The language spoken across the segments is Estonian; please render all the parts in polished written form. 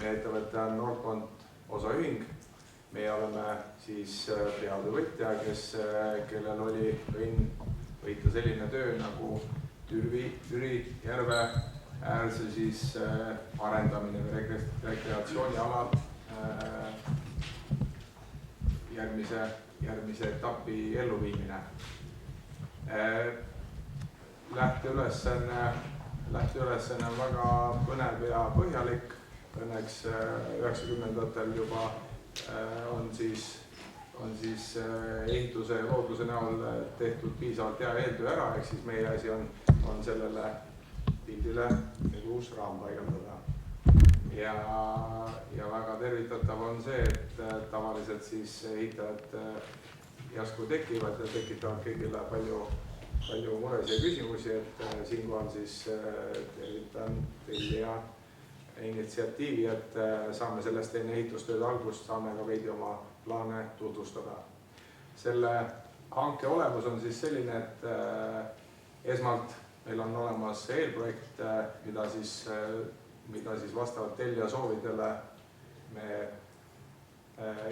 meie ettevõte on Nordpont osaühing. Meie oleme siis peatöövõtja, kellel oli õnn võita selline töö nagu Türi järve äärse siis arendamine või rekreatsiooniala järgmise etapi elluviimine. Lähteülesanne on väga põnev ja põhjalik. Õnneks 90-ndatel juba on siis ehituse ja looduse näol tehtud piisavalt hea eeltöö ära, ehk siis meie asi on sellele pildile uus raam paigaldada. Ja väga tervitatav on see, et tavaliselt siis ehitajad järsku tekivad ja tekitavad kõigile palju muresid ja küsimusi, et siinkohal siis tervitan teie initsiatiivi, et saame sellest enne ehitustööd algust, saame ka veidi oma plaane tutvustada. Selle hanke olemus on siis selline, et esmalt meil on olemas eelprojekt, mida siis vastavalt tellija soovidele me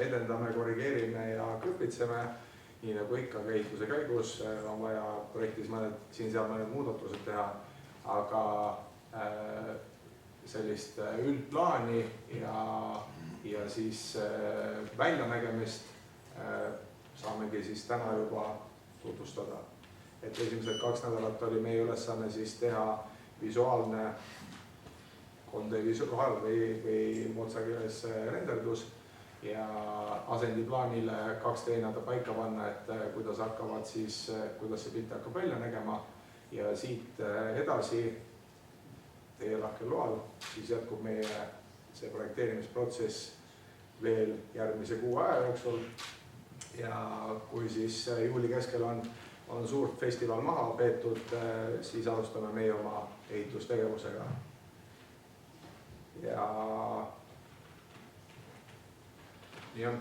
edendame, korrigeerime ja kõpitseme. Nii nagu ikka ehituse käigus on vaja projektis siin-seal mõned muudatused teha, aga sellist üldplaani ja siis väljanägemist saamegi siis täna juba tutvustada. Et esimesed 2 nädalat oli meie ülesanne siis teha visuaalne 3D visuaal või moodsa keeles renderdus ja asendiplaanile 2D paika panna, et kuidas see pilt hakkab välja nägema ja siit edasi teie lahkel loal, siis jätkub meie see projekteerimisprotsess veel järgmise 6 aja jooksul ja kui siis juuli keskel on suurt festival maha peetud, siis alustame meie oma ehitustegevusega. Ja nii on.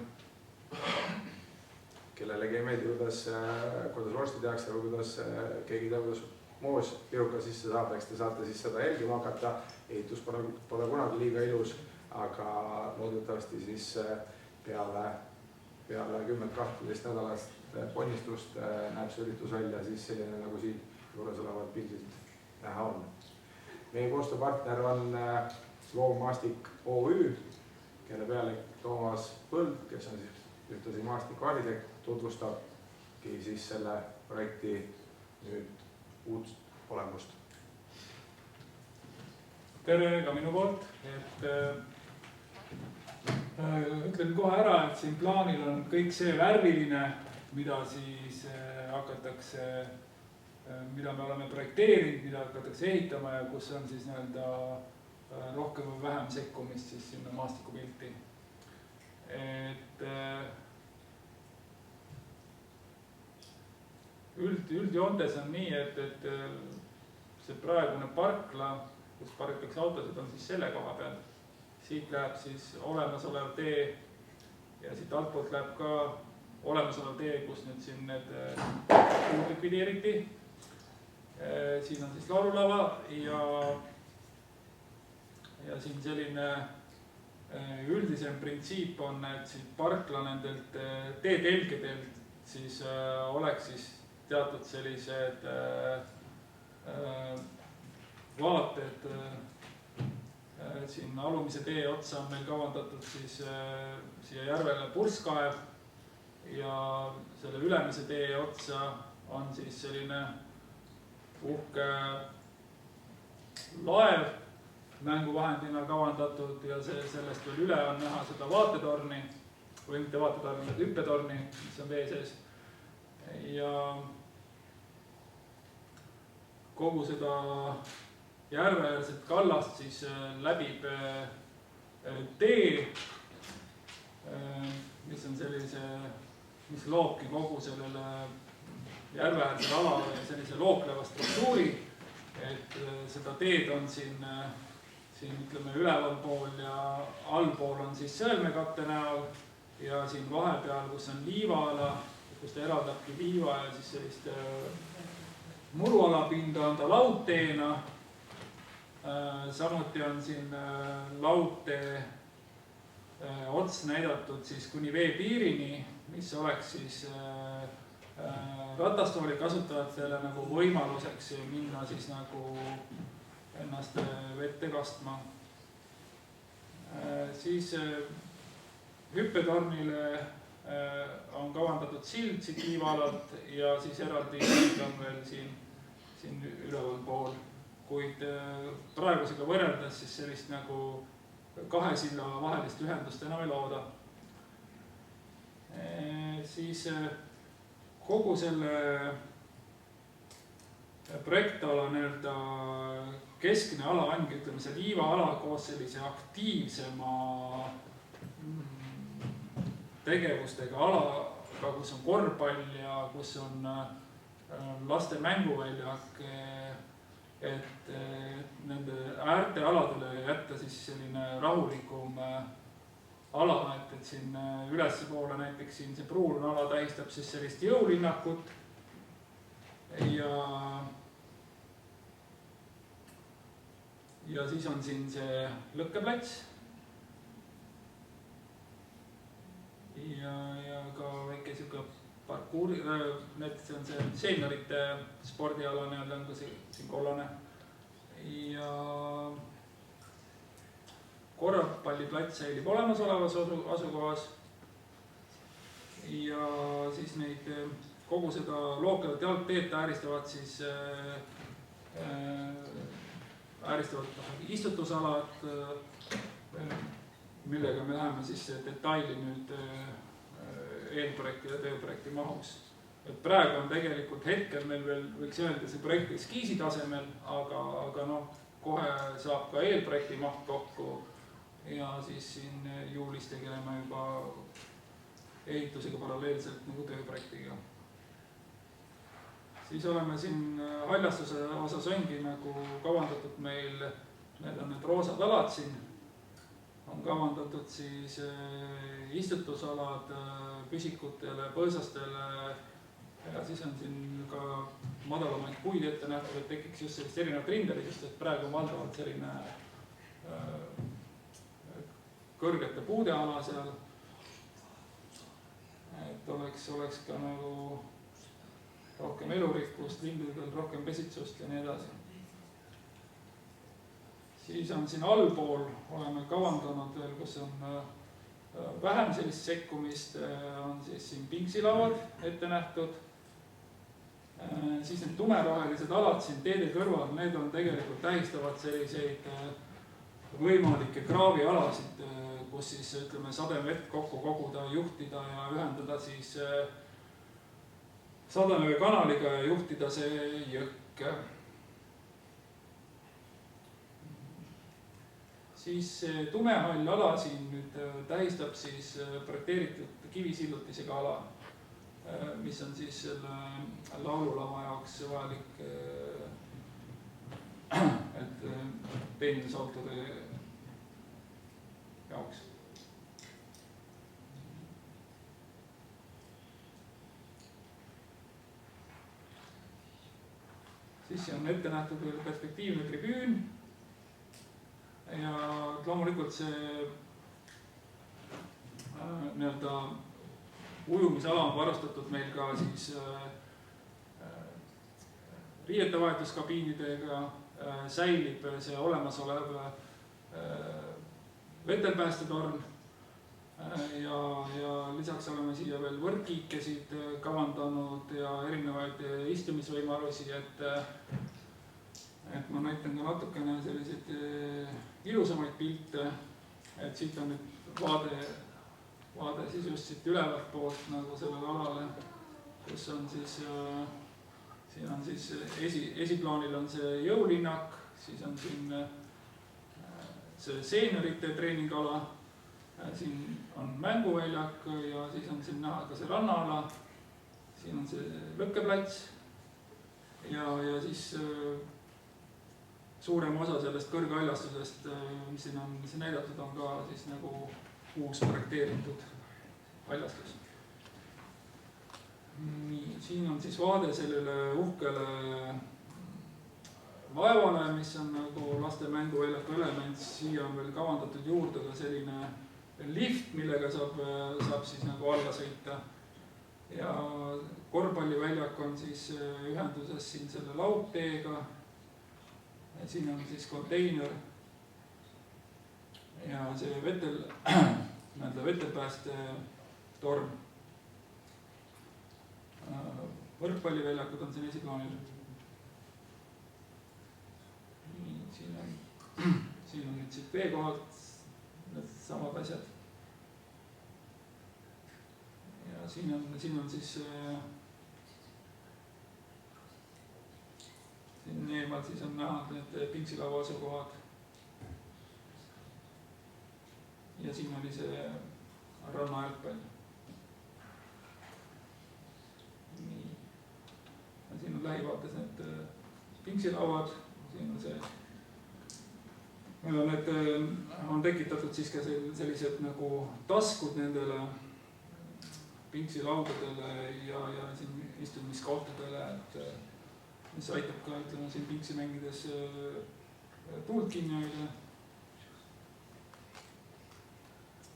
Kellelegi ei meeldi, kuidas vorsti tehakse või kuidas keegi teab, kuidas moos piruka sisse saab, eks te saate siis seda jälgima hakata. Ehitus pole kunagi liiga ilus, aga loodetavasti siis peale 10-12 nädalast ponnistust näeb see üritus välja siis selline, nagu siin juures olevad pildilt näha on. Meie koostööpartner on Loovmaastik OÜ, kelle pealik Toomas Põld, kes on siis ühtlasi maastikuarhitekt, tutvustabki siis selle projekti nüüd uut olemust. Tere ka minu poolt, et ütlen kohe ära, et siin plaanil on kõik see värviline, mida siis hakatakse, mida me oleme projekteerinud, mida hakatakse ehitama ja kus on siis rohkem või vähem sekkumist siis sinna maastikupilti. Et üldjoontes on nii, et see praegune parkla, kus pargitakse autosid, on siis selle koha peal. Siit läheb siis olemasolev tee ja siit altpoolt läheb ka olemasolev tee, kus nüüd siin need puud likvideeriti. Siin on siis laululava ja siin selline üldisem printsiip on, et siit parkla nendelt teetelgedelt siis oleks siis teatud sellised vaated. Siin alumise tee otsa on meil kavandatud siis siia järvele purskkaev ja selle ülemise tee otsa on siis selline uhke laev mänguvahendina kavandatud ja sellest veel üle on näha seda vaatetorni või mitte vaatetorni, vaid hüppetorni, mis on vee sees. Ja kogu seda järveäärset kallast siis läbib tee, mis loobki kogu sellele järveäärsele alale sellise lookleva struktuuri, et seda teed on siin ütleme ülevalpool ja allpool on siis sõelmekatte näol ja siin vahepeal, kus on liivaala, kus ta eraldabki liiva ja siis sellist murualapinda on ta laudteena. Samuti on siin laudtee ots näidatud siis kuni veepiirini, mis oleks siis ratastooli kasutajatele nagu võimaluseks minna siis nagu ennast vette kastma. Siis hüppetornile on kavandatud sild siit liivaalalt ja siis eraldi on veel siin üleval pool. Kuid praegusega võrreldes siis sellist nagu kahe silla vahelist ühendust enam ei looda. Siis kogu selle projektala nii-öelda keskne ala ongi, ütleme see liivaala koos sellise aktiivsema tegevustega alaga, kus on korvpall ja kus on laste mänguväljak, et nende äärtealadele jätta siis selline rahulikum ala, et siin ülespoole näiteks siin see pruun ala tähistab siis sellist jõulinnakut ja siis on siin see lõkkeplats ja ka väike siuke parkuuri, see on see seeniorite spordiala nii-öelda on ka siin kollane ja korvpalliplats säilib olemasolevas asukohas ja siis neid kogu seda lookevat jalgteed ääristavad siis istutusalad, millega me läheme siis detaili nüüd eelprojekti ja tööprojekti mahus. Et praegu on tegelikult hetkel meil veel võiks öelda see projekt eskiisi tasemel, aga noh, kohe saab ka eelprojekti maht kokku ja siis siin juulis tegeleme juba ehitusega paralleelselt nagu tööprojektiga. Siis oleme siin haljastuse osas ongi nagu kavandatud meil, need on need roosad alad siin, on kavandatud siis istutusalad püsikutele, põõsastele ja siis on siin ka madalamaid puid ette nähtud, et tekiks just sellist erinevat rindelisust, et praegu on valdavalt selline kõrgete puude ala seal, et oleks ka nagu rohkem elurikkust, lindudel rohkem pesitsust ja nii edasi. Siis on siin allpool oleme kavandanud veel, kus on vähem sellist sekkumist, on siis siin pingsilavad ette nähtud. Siis need tumerohelised alad siin teede kõrval, need on tegelikult tähistavad selliseid võimalikke kraavialasid, kus siis ütleme sademevett kokku koguda, juhtida ja ühendada siis Sadamevee kanaliga ja juhtida see jõkk. Siis tumehall ala siin nüüd tähistab siis projekteeritud kivisillutisega ala, mis on siis selle laululava jaoks vajalik, et teenindusautode jaoks. Siis on ette nähtud veel perspektiivne tribüün ja loomulikult see nii-öelda ujumisala on varastatud meil ka siis riietevahetuskabiinidega, säilib see olemasolev vetelpäästetorn ja lisaks oleme siia veel võrkkiikesid kavandanud ja erinevaid istumisvõimalusi, et ma näitan ka natukene selliseid ilusamaid pilte, et siit on nüüd vaade siis just siit ülevalt poolt nagu sellele alale, kus on siis, siin on siis esiplaanil on see jõulinnak, siis on siin see seeniorite treeningala, siin on mänguväljak ja siis on siin näha ka see rannaala, siin on see lõkkeplats ja siis suurem osa sellest kõrghaljastusest, mis siin on näidatud, on ka siis nagu uus projekteeritud haljastus. Nii, siin on siis vaade sellele uhkele vaevale, mis on nagu laste mänguväljaku element, siia on veel kavandatud juurde ka selline lift, millega saab siis nagu alla sõita. Ja korvpalliväljak on siis ühenduses siin selle laudteega. Siin on siis konteiner ja see vetelpääste torm. Võrkpalliväljakud on siin esiplaanil. Siin on nüüd siit veekohalt need samad asjad. Ja siin on siis siin eemal siis on näha need pingsilava asukohad. Ja siin oli see rannajalgpall. Nii. Ja siin on lähivaates need pingsilauad. Siin on see. Need on tekitatud siis ka sellised nagu taskud nendele pingsilaudadele ja siin istumiskohtadele, mis aitab ka, ütleme, siin pingsi mängides tuult kinni hoida.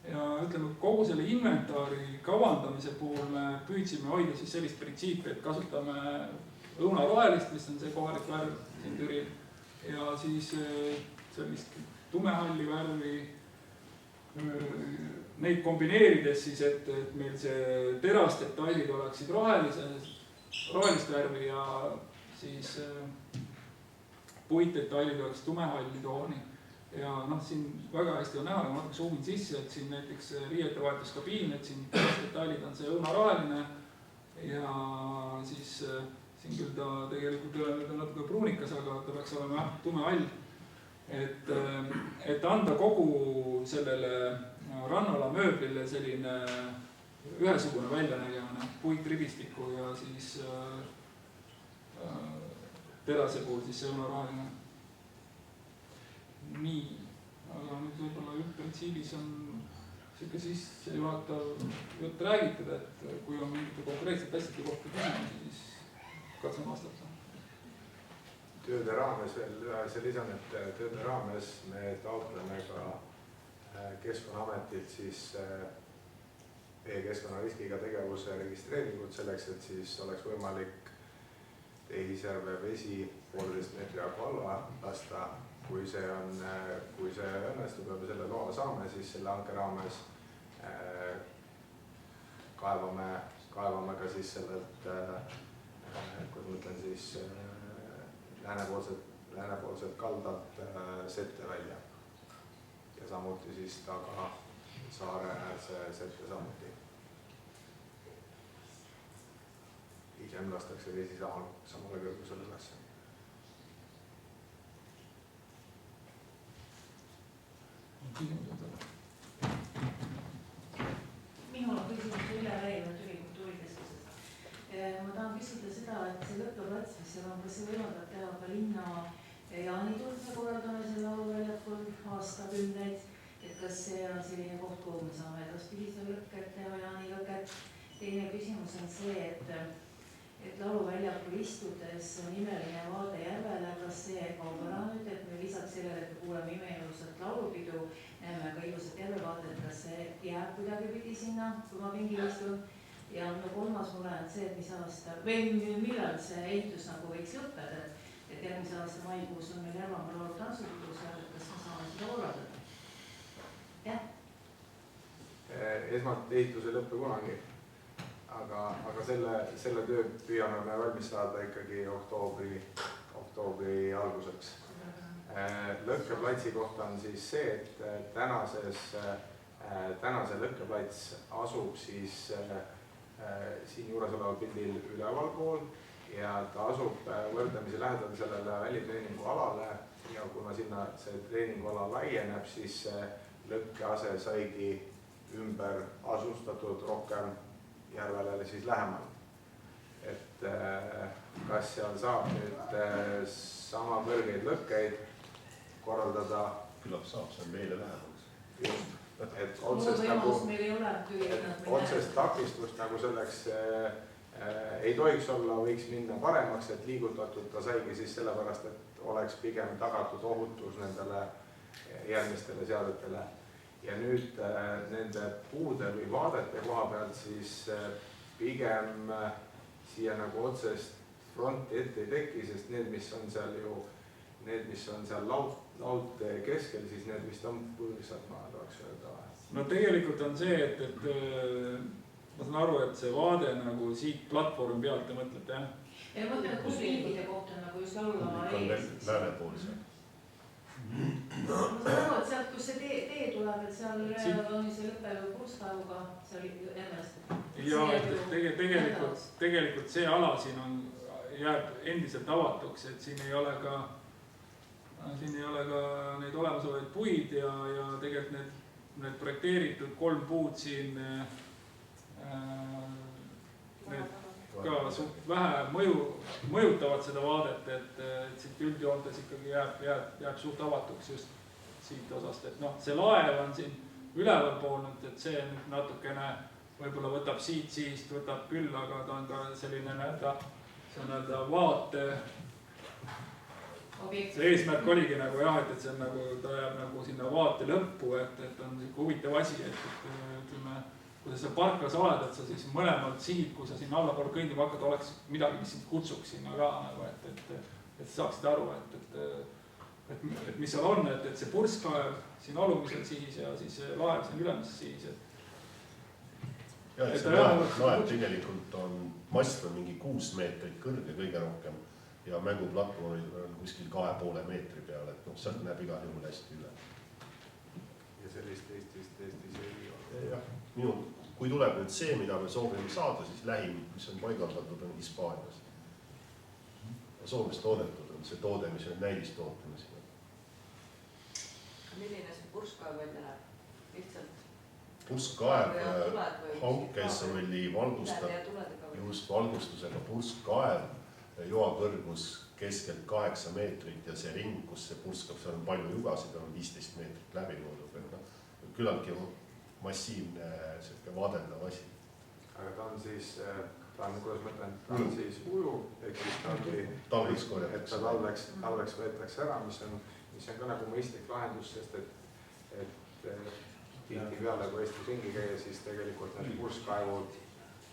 Ja ütleme, kogu selle inventaari kavandamise puhul me püüdsime hoida siis sellist printsiipi, et kasutame õunarohelist, mis on see kohalik värv siin Türil, ja siis sellist tumehalli värvi, neid kombineerides siis, et meil see terasdetailid oleksid rohelist värvi ja siis puitdetailid oleks tumehalli tooni. Ja siin väga hästi on näha, ma natuke zoomin sisse, et siin näiteks riietevahetuskabiin, et siin terasdetailid on see õunaroheline ja siis siin küll ta tegelikult on natuke pruunikas, aga ta peaks olema tumehall. Et anda kogu sellele rannala mööblile selline ühesugune väljanägemine, puitribistiku ja siis terase puhul siis see õunaroheline. Nii, aga nüüd võib-olla üldprintsiibis on siuke sissejuhatav jutt räägitud, et kui on mingite konkreetsete asjade kohta küsimusi, siis katsun vastata. Tööde raames veel see lisan, et tööde raames me taotleme ka Keskkonnaametilt siis e-keskkonnariskiga tegevuse registreeringut selleks, et siis oleks võimalik Tehisjärve vesi 1,5 meetri jagu alla lasta. Kui see õnnestub ja me selle loa saame, siis selle hanke raames kaevame ka siis sellelt, kui ma mõtlen siis läänepoolselt kaldalt sette välja. Ja samuti siis taga saare äärse sette samuti. Hiljem lastakse vesi samale kõrgusele üles. Minul on küsimus üle väivad Türi kultuurikeskusest. Ma tahan küsida seda, et see lõppeplats, mis seal on, kas see võimaldab teha ka linna jaanitulse korraldamisel lauluväljakul aastakümneid, et kas see on selline koht, kuhu me saame edaspidise lõkket teha jaanilõket. Teine küsimus on see, et lauluväljakul istudes on imeline vaade järvele, kas see kaob ära nüüd, et me lisaks sellele, et me kuuleme imeilusat laulupidu, näeme ka ilusat järvevaadet, kas see jääb kuidagi pidi sinna, kui ma pingil istun. Ja kolmas mure on see, et mis aasta, või millal see ehitus nagu võiks lõppeda, et järgmise aasta maikuus on meil Järvamaa laulu tantsupidu seal, et kas me saame seda korraldada? Jah? Esmalt ehitus ei lõppe kunagi, aga selle töö püüame me valmis saada ikkagi oktoobri alguseks. Lõkkeplatsi kohta on siis see, et tänase lõkkeplats asub siis siin juures oleval pildil ülevalpool ja ta asub võrdlemisi lähedal sellele välitreeningu alale ja kuna sinna see treeninguala laieneb, siis lõkkease saigi ümber asustatud rohkem järvele siis lähemal. Et kas seal saab nüüd sama kõrgeid lõkkeid korraldada? Küllap saab, see on meile lähemaks. Just. Et otsest takistust nagu selleks ei tohiks olla, võiks minna paremaks, et liigutatud ta saigi siis sellepärast, et oleks pigem tagatud ohutus nendele järgmistele seadetele. Ja nüüd nende puude või vaadete koha pealt siis pigem siia nagu otsest fronti ette ei teki, sest need, mis on seal laudtee keskel, siis need vist on põõsad, ma tahaks öelda. No tegelikult on see, et ma saan aru, et see vaade nagu siit platvormi pealt te mõtlete, jah? Ja mõtlen, kus liivide koht on nagu just laulava ees. Läänepoolse. Ma saan aru, et sealt, kus see tee tuleb, et seal on see lõppelu purskaaluga, see oli ennast. Ja tegelikult see ala siin jääb endiselt avatuks, et siin ei ole ka neid olemasolevaid puid ja tegelikult need projekteeritud 3 puud siin need ka vähe mõjutavad seda vaadet, et siit üldjoontes ikkagi jääb suht avatuks just siit osast, et noh, see laev on siin üleval poolnud, et see nüüd natukene võib-olla võtab siit võtab küll, aga ta on ka selline näida vaate. See eesmärk oligi nagu jah, et see on nagu, ta jääb nagu sinna vaate lõppu, et on huvitav asi, et ütleme, kui sa parklas oled, et sa siis mõlemalt sihid, kui sa siin allapool kõndima hakkad, oleks midagi, mis sind kutsuks sinna ka, nagu, et saaksid aru, et mis seal on, et see purskkaev siin alumisel sihis ja siis see laev siin ülemises sihis. Ja, et see laev tegelikult on, mast on mingi 6 meetrit kõrge kõige rohkem ja mänguplatvormid on kuskil 2,5 meetri peale, et sealt näeb igal juhul hästi üle. Ja sellist Eestis ei ole. Jah, kui tuleb nüüd see, mida me soovime saada, siis lähim, mis on paigaldatud, on Hispaanias. Soomes toodetud on see toode, mis on näidistootmine siin. Milline see purskkaev välja näeb? Lihtsalt? Purskkaev hankes oli valgustusega purskkaev, joakõrgus keskelt 8 meetrit ja see ring, kus see purskab, seal on palju jugasid, on 15 meetrit läbi loodud. Küllaltki massiivne vaadeldav asi. Aga ta on siis, kuidas ma ütlen, ta on siis ujuv, ehk siis ta ongi, et ta talveks võetakse ära, mis on ka nagu mõistlik lahendus, sest et tihti peale, kui Eestis ringi käia, siis tegelikult need purskkaevud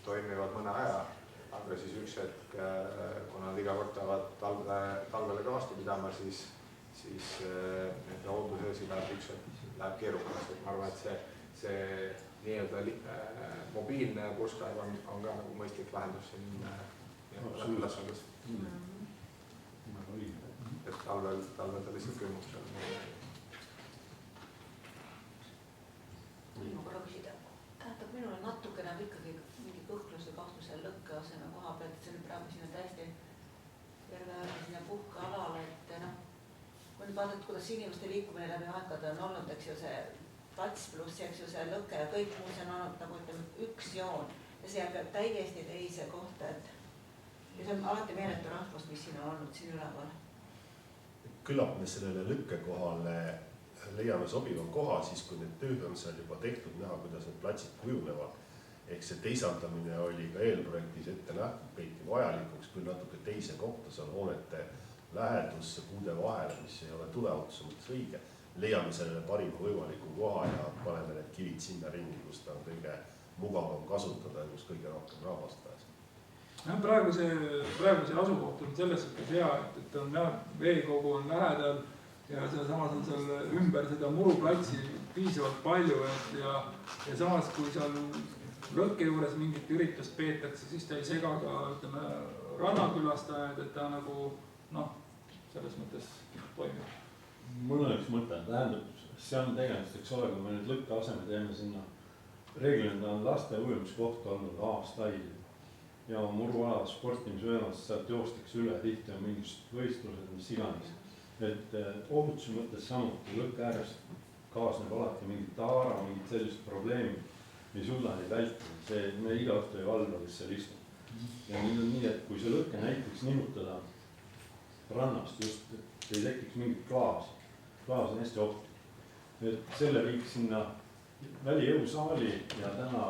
toimivad mõne aja, aga siis üks hetk, kuna nad iga kord tahavad talvele ka vastu pidama, siis nende hooldusesi läheb keerukas. Ma arvan, et see nii-öelda mobiilne purskkaev on ka nagu mõistlik lahendus siin ülesandes. Et talvel ta lihtsalt külmub seal. Ma korra küsida. Tähendab, minule natukene ikkagi mingi kõhklus või kahtlus seal lõkke aseme koha pealt, et see nüüd praegu sinna täiesti järve sinna puhkealale, et kui nüüd vaadata, kuidas inimeste liikumine läbi aegade on olnud, eks ju see plats pluss, eks ju see lõke ja kõik muu see on olnud nagu ütleme üks joon ja see jääb täiesti teise kohta, et ja see on alati meeletu rahvus, mis siin on olnud siin üleval. Küllap me sellele lõkke kohale leiame sobiva koha, siis kui need tööd on seal juba tehtud, näha, kuidas need platsid kujunevad. Ehk see teisaldamine oli ka eelprojektis ette nähtud, peeti vajalikuks küll natuke teise kohta, seal hoonete lähedusse puude vahele, mis ei ole tuleohutuse mõttes õige. Leiame sellele parima võimaliku koha ja paneme need kivid sinna ringi, kus ta on kõige mugavam kasutada ja kus kõige rohkem rahvast pääseb. Praegu see asukoht on selles suhtes hea, et on veekogu on lähedal ja samas on seal ümber seda muruplatsi piisavalt palju ja samas kui seal lõkke juures mingit üritust peetakse, siis ta ei sega ka ütleme, rannakülastajad, et ta nagu selles mõttes toimib. Mul on üks mõte, tähendab, see on tegemist, eks ole, kui me nüüd lõkke aseme teeme sinna. Reeglina on laste ujumiskoht olnud aastaid ja muruala sportimisvõimas sealt joostakse üle, tihti on mingisugused võistlused, mis iganes. Et ohutuse mõttes samuti lõkke äärest kaasneb alati mingit taara, mingit sellist probleemi, ei suuda neid vältida. Me iga õhtu ei valva, kes seal istub. Ja nüüd on nii, et kui see lõkke näiteks nihutada rannast just, et ei tekiks mingit klaas. Klaas on hästi ohtlik. Et selle viiks sinna välijõusaali ja täna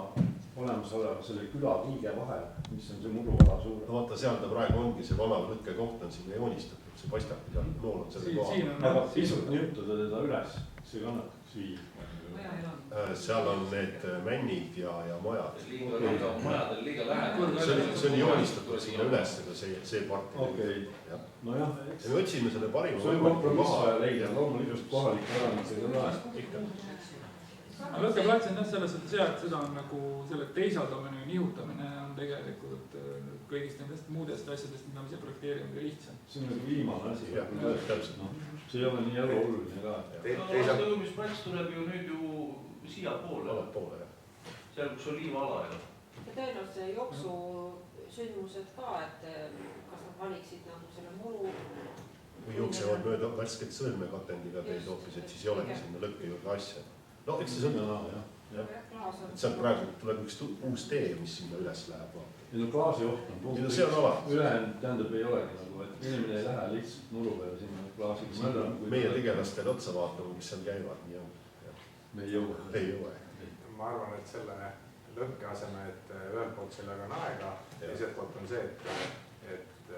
olemasoleva selle küla kiige vahel, mis on see muruala suurem. no vaata, seal ta praegu ongi, see vana lõkkekoht on sinna joonistatud, see paistabki seal, nool on selle koha. aga pisut nihutada teda üles, see kannataks viia. seal on need männid ja majad. majadel liiga lähedal. see oli joonistatud sinna üles, see part. okei, nojah. me otsime selle parima. see on kompromiss vaja leida, loomulikult kohalik elanikud on vaja. aga lõkkeplats on jah selles suhtes hea, et seda on nagu selle teisaldamine ja nihutamine on tegelikult kõigist nendest muudest asjadest, mida me ise projekteerime, kõige lihtsam. see on nagu viimane asi. täpselt. see ei ole nii eluoluline ka. tõumisplats tuleb ju nüüd ju siiapoole. Allapoole, jah. seal, kus oliivaala ei ole. ja tõenäoliselt see jooksusündmused ka, et kas nad valiksid nagu selle muru. kui jooksevad mööda värsket sõrmekatendiga teid hoopis, et siis ei olegi sinna lõkke juurde asja. no eks see on, et sealt praegu tuleb üks uus tee, mis sinna üles läheb. ja no klaasijoht on punkt. see on alati. ülejäänud tähendab ei olegi nagu, et inimene ei lähe lihtsalt muru peale sinna klaasiga. meie tegelastele otsa vaatama, mis seal käivad, nii on. me ei jõua. ei jõua. ma arvan, et selle lõkke aseme, et ühelt poolt sellega on aega, teiselt poolt on see, et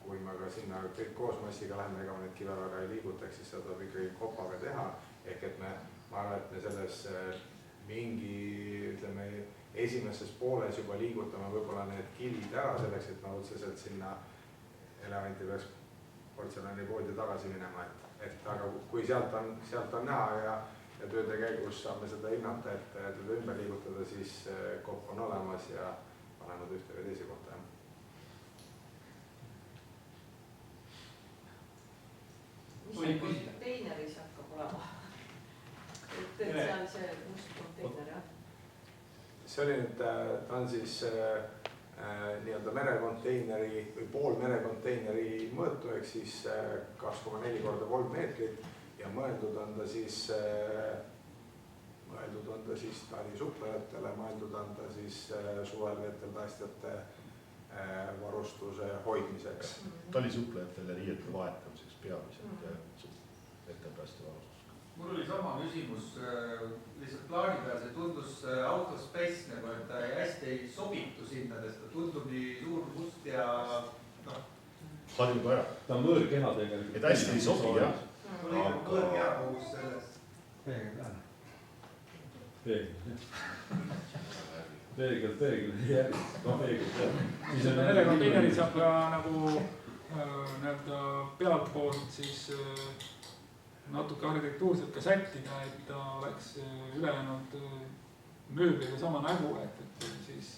kui me ka sinna kõik koos massiga läheme, ega me neid kive väga ei liigutaks, siis seda tuleb ikkagi kopaga teha. ehk et ma arvan, et me selles mingi, ütleme, esimeses pooles juba liigutame võib-olla need kivid ära selleks, et me otseselt sinna elevanti peaks portselanipoodi tagasi minema, et aga kui sealt on näha ja tööde käigus saame seda hinnata, et teda ümber liigutada, siis kopp on olemas ja panevad ühte või teise kohta. mis see konteineris hakkab olema? seal see must konteiner, jah? see oli nüüd, ta on siis nii-öelda merekonteineri või poolmerekonteineri mõõtu, ehk siis 2,4 × 3 meetrit ja mõeldud on ta siis talisuplejatele, mõeldud on ta siis suvel veetel päästjate varustuse hoidmiseks. talisuplejatele riiete vahetamiseks peamiselt veetel päästja varustus. mul oli sama küsimus, lihtsalt plaani peal see tundus autospace nagu, et ta hästi ei sobitu sinna, sest ta tundub nii suur, must ja noh. harjub ära. ta on võõrkeha tegelikult. et hästi ei sobi, jah. oli võõrkeha kogus sellest. peegel peale. peegel, järgi, ka peegel peale. merekonteineri saab ka nagu nii-öelda pealtpoolt siis natuke arhitektuurselt ka sättida, et ta oleks ülejäänud mööbliga sama nägu, et siis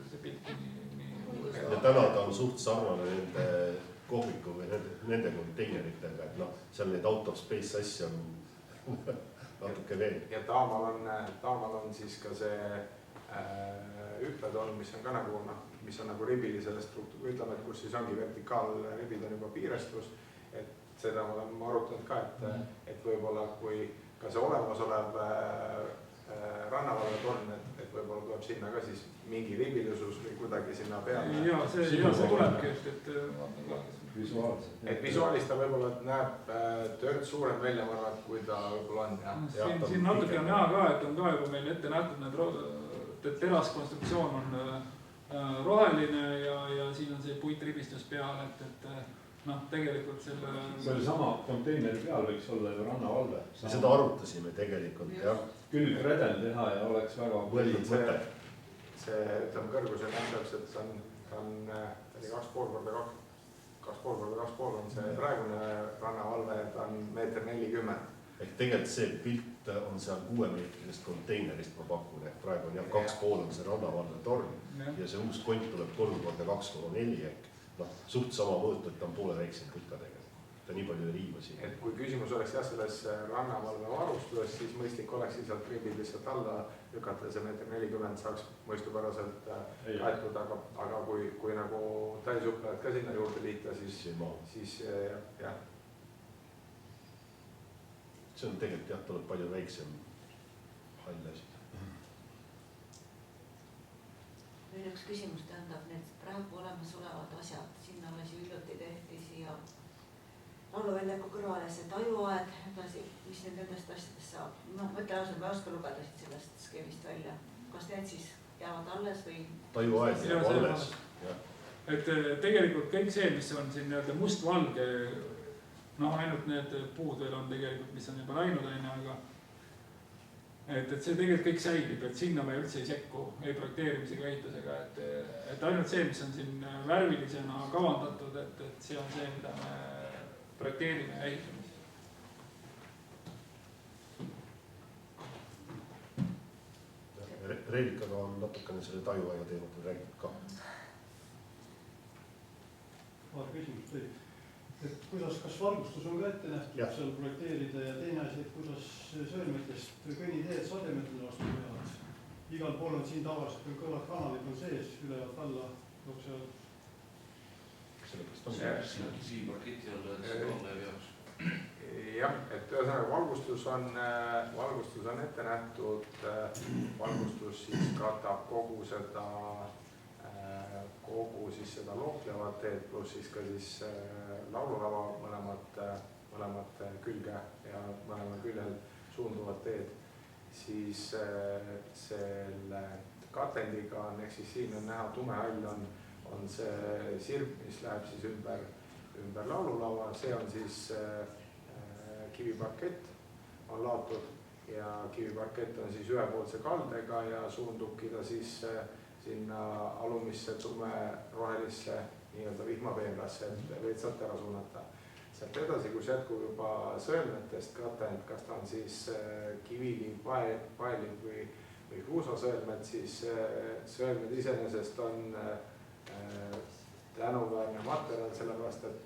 see pilt nii. ja täna ta on suht sarnane nende kohviku või nende konteineritega, et noh, seal neid out of space asju on natuke veel. ja taamal on siis ka see hüppetool, mis on ka nagu noh, mis on nagu ribili sellest struktuuri, ütleme, et kus siis ongi vertikaalribid on juba piirestus, et seda me oleme arutanud ka, et võib-olla kui ka see olemasolev rannavalvetorn, et võib-olla tuleb sinna ka siis mingi ribilisus või kuidagi sinna peale. ja see tulebki, et visuaalis ta võib-olla näeb tööd suurem välja, ma arvan, kui ta võib-olla on. siin natuke on näha ka, et on ka juba meil ette nähtud, et teraskonstruktsioon on roheline ja siin on see puitribistus peal, et noh, tegelikult selle sama konteineri peal võiks olla ju rannavalve. seda arutasime tegelikult, jah. külgredel teha ja oleks väga mõeldud mõte. see, ütleme, kõrgus on täpselt, ta on 2,5 × 2,5 on see praegune rannavalve, ta on 1,40 m. ehk tegelikult see pilt on seal 6-meetrisest konteinerist, ma pakun, ehk praegu on jah, 2,5 on see rannavalve torn ja see uus kont tuleb 3 × 2,4 ehk noh, suht sama mõõtu, et ta on poole väiksem kui ka tegelikult. Ta nii palju ei riiva siin. Et kui küsimus oleks jah selles rannavalve varustuses, siis mõistlik oleks sealt ribid lihtsalt alla lükata, see 1,40 m saaks mõistupäraselt kaetud, aga kui nagu täisuplejad ka sinna juurde liita, siis jah. See on tegelikult jah, tuleb palju väiksem hall asi. Veel üks küsimus, tähendab need praegu olemasolevad asjad, sinna alles hiljuti tehti siia lauluväljaku kõrvale see tajuaed, edasi, mis nendest asjadest saab? Ma mõtlen ausalt, ma ei oska lugeda siit sellest skeemist välja. Kas need siis jäävad alles või? tajuaed jääb alles. Et tegelikult kõik see, mis on siin nii-öelda mustvalge, ainult need puud veel on tegelikult, mis on juba läinud, aga et see tegelikult kõik säilib, et sinna me üldse ei sekku, ei projekteerimisega, ehitusega, et ainult see, mis on siin värvilisena kavandatud, et see on see, mida me projekteerime ja ehitame. Reelikaga on natukene selle tajuaia teematel räägitud ka. Paar küsimust oli. Et kas valgustus on ka ette nähtud seal projekteerida ja teine asi, et kuidas sõelmetest kõnniteed sademetel vastu peavad? Igal pool on siin tavaliselt kõvad kanalid on sees, ülevalt alla jooksevad. Siivpaketi alla, et see kolme jaoks. Jah, et ühesõnaga valgustus on ette nähtud, valgustus siis katab kogu seda looklevat teed, pluss siis ka siis laululava mõlemat külge ja mõlemal küljel suunduvat teed. Siis selle katendiga on, ehk siis siin on näha tumehall on see sirp, mis läheb siis ümber laululava, see on siis kiviparkett on laotud ja kiviparkett on siis ühepoolse kaldega ja suundubki ta siis sinna alumisse tumerohelisse nii-öelda vihmapeenrasse, et veid saate ära suunata. Sealt edasi, kus jätkub juba sõelmetest katend, kas ta on siis kivilind, paelind või kruusasõelmed, siis sõelmed iseenesest on tänuväärne materjal, sellepärast et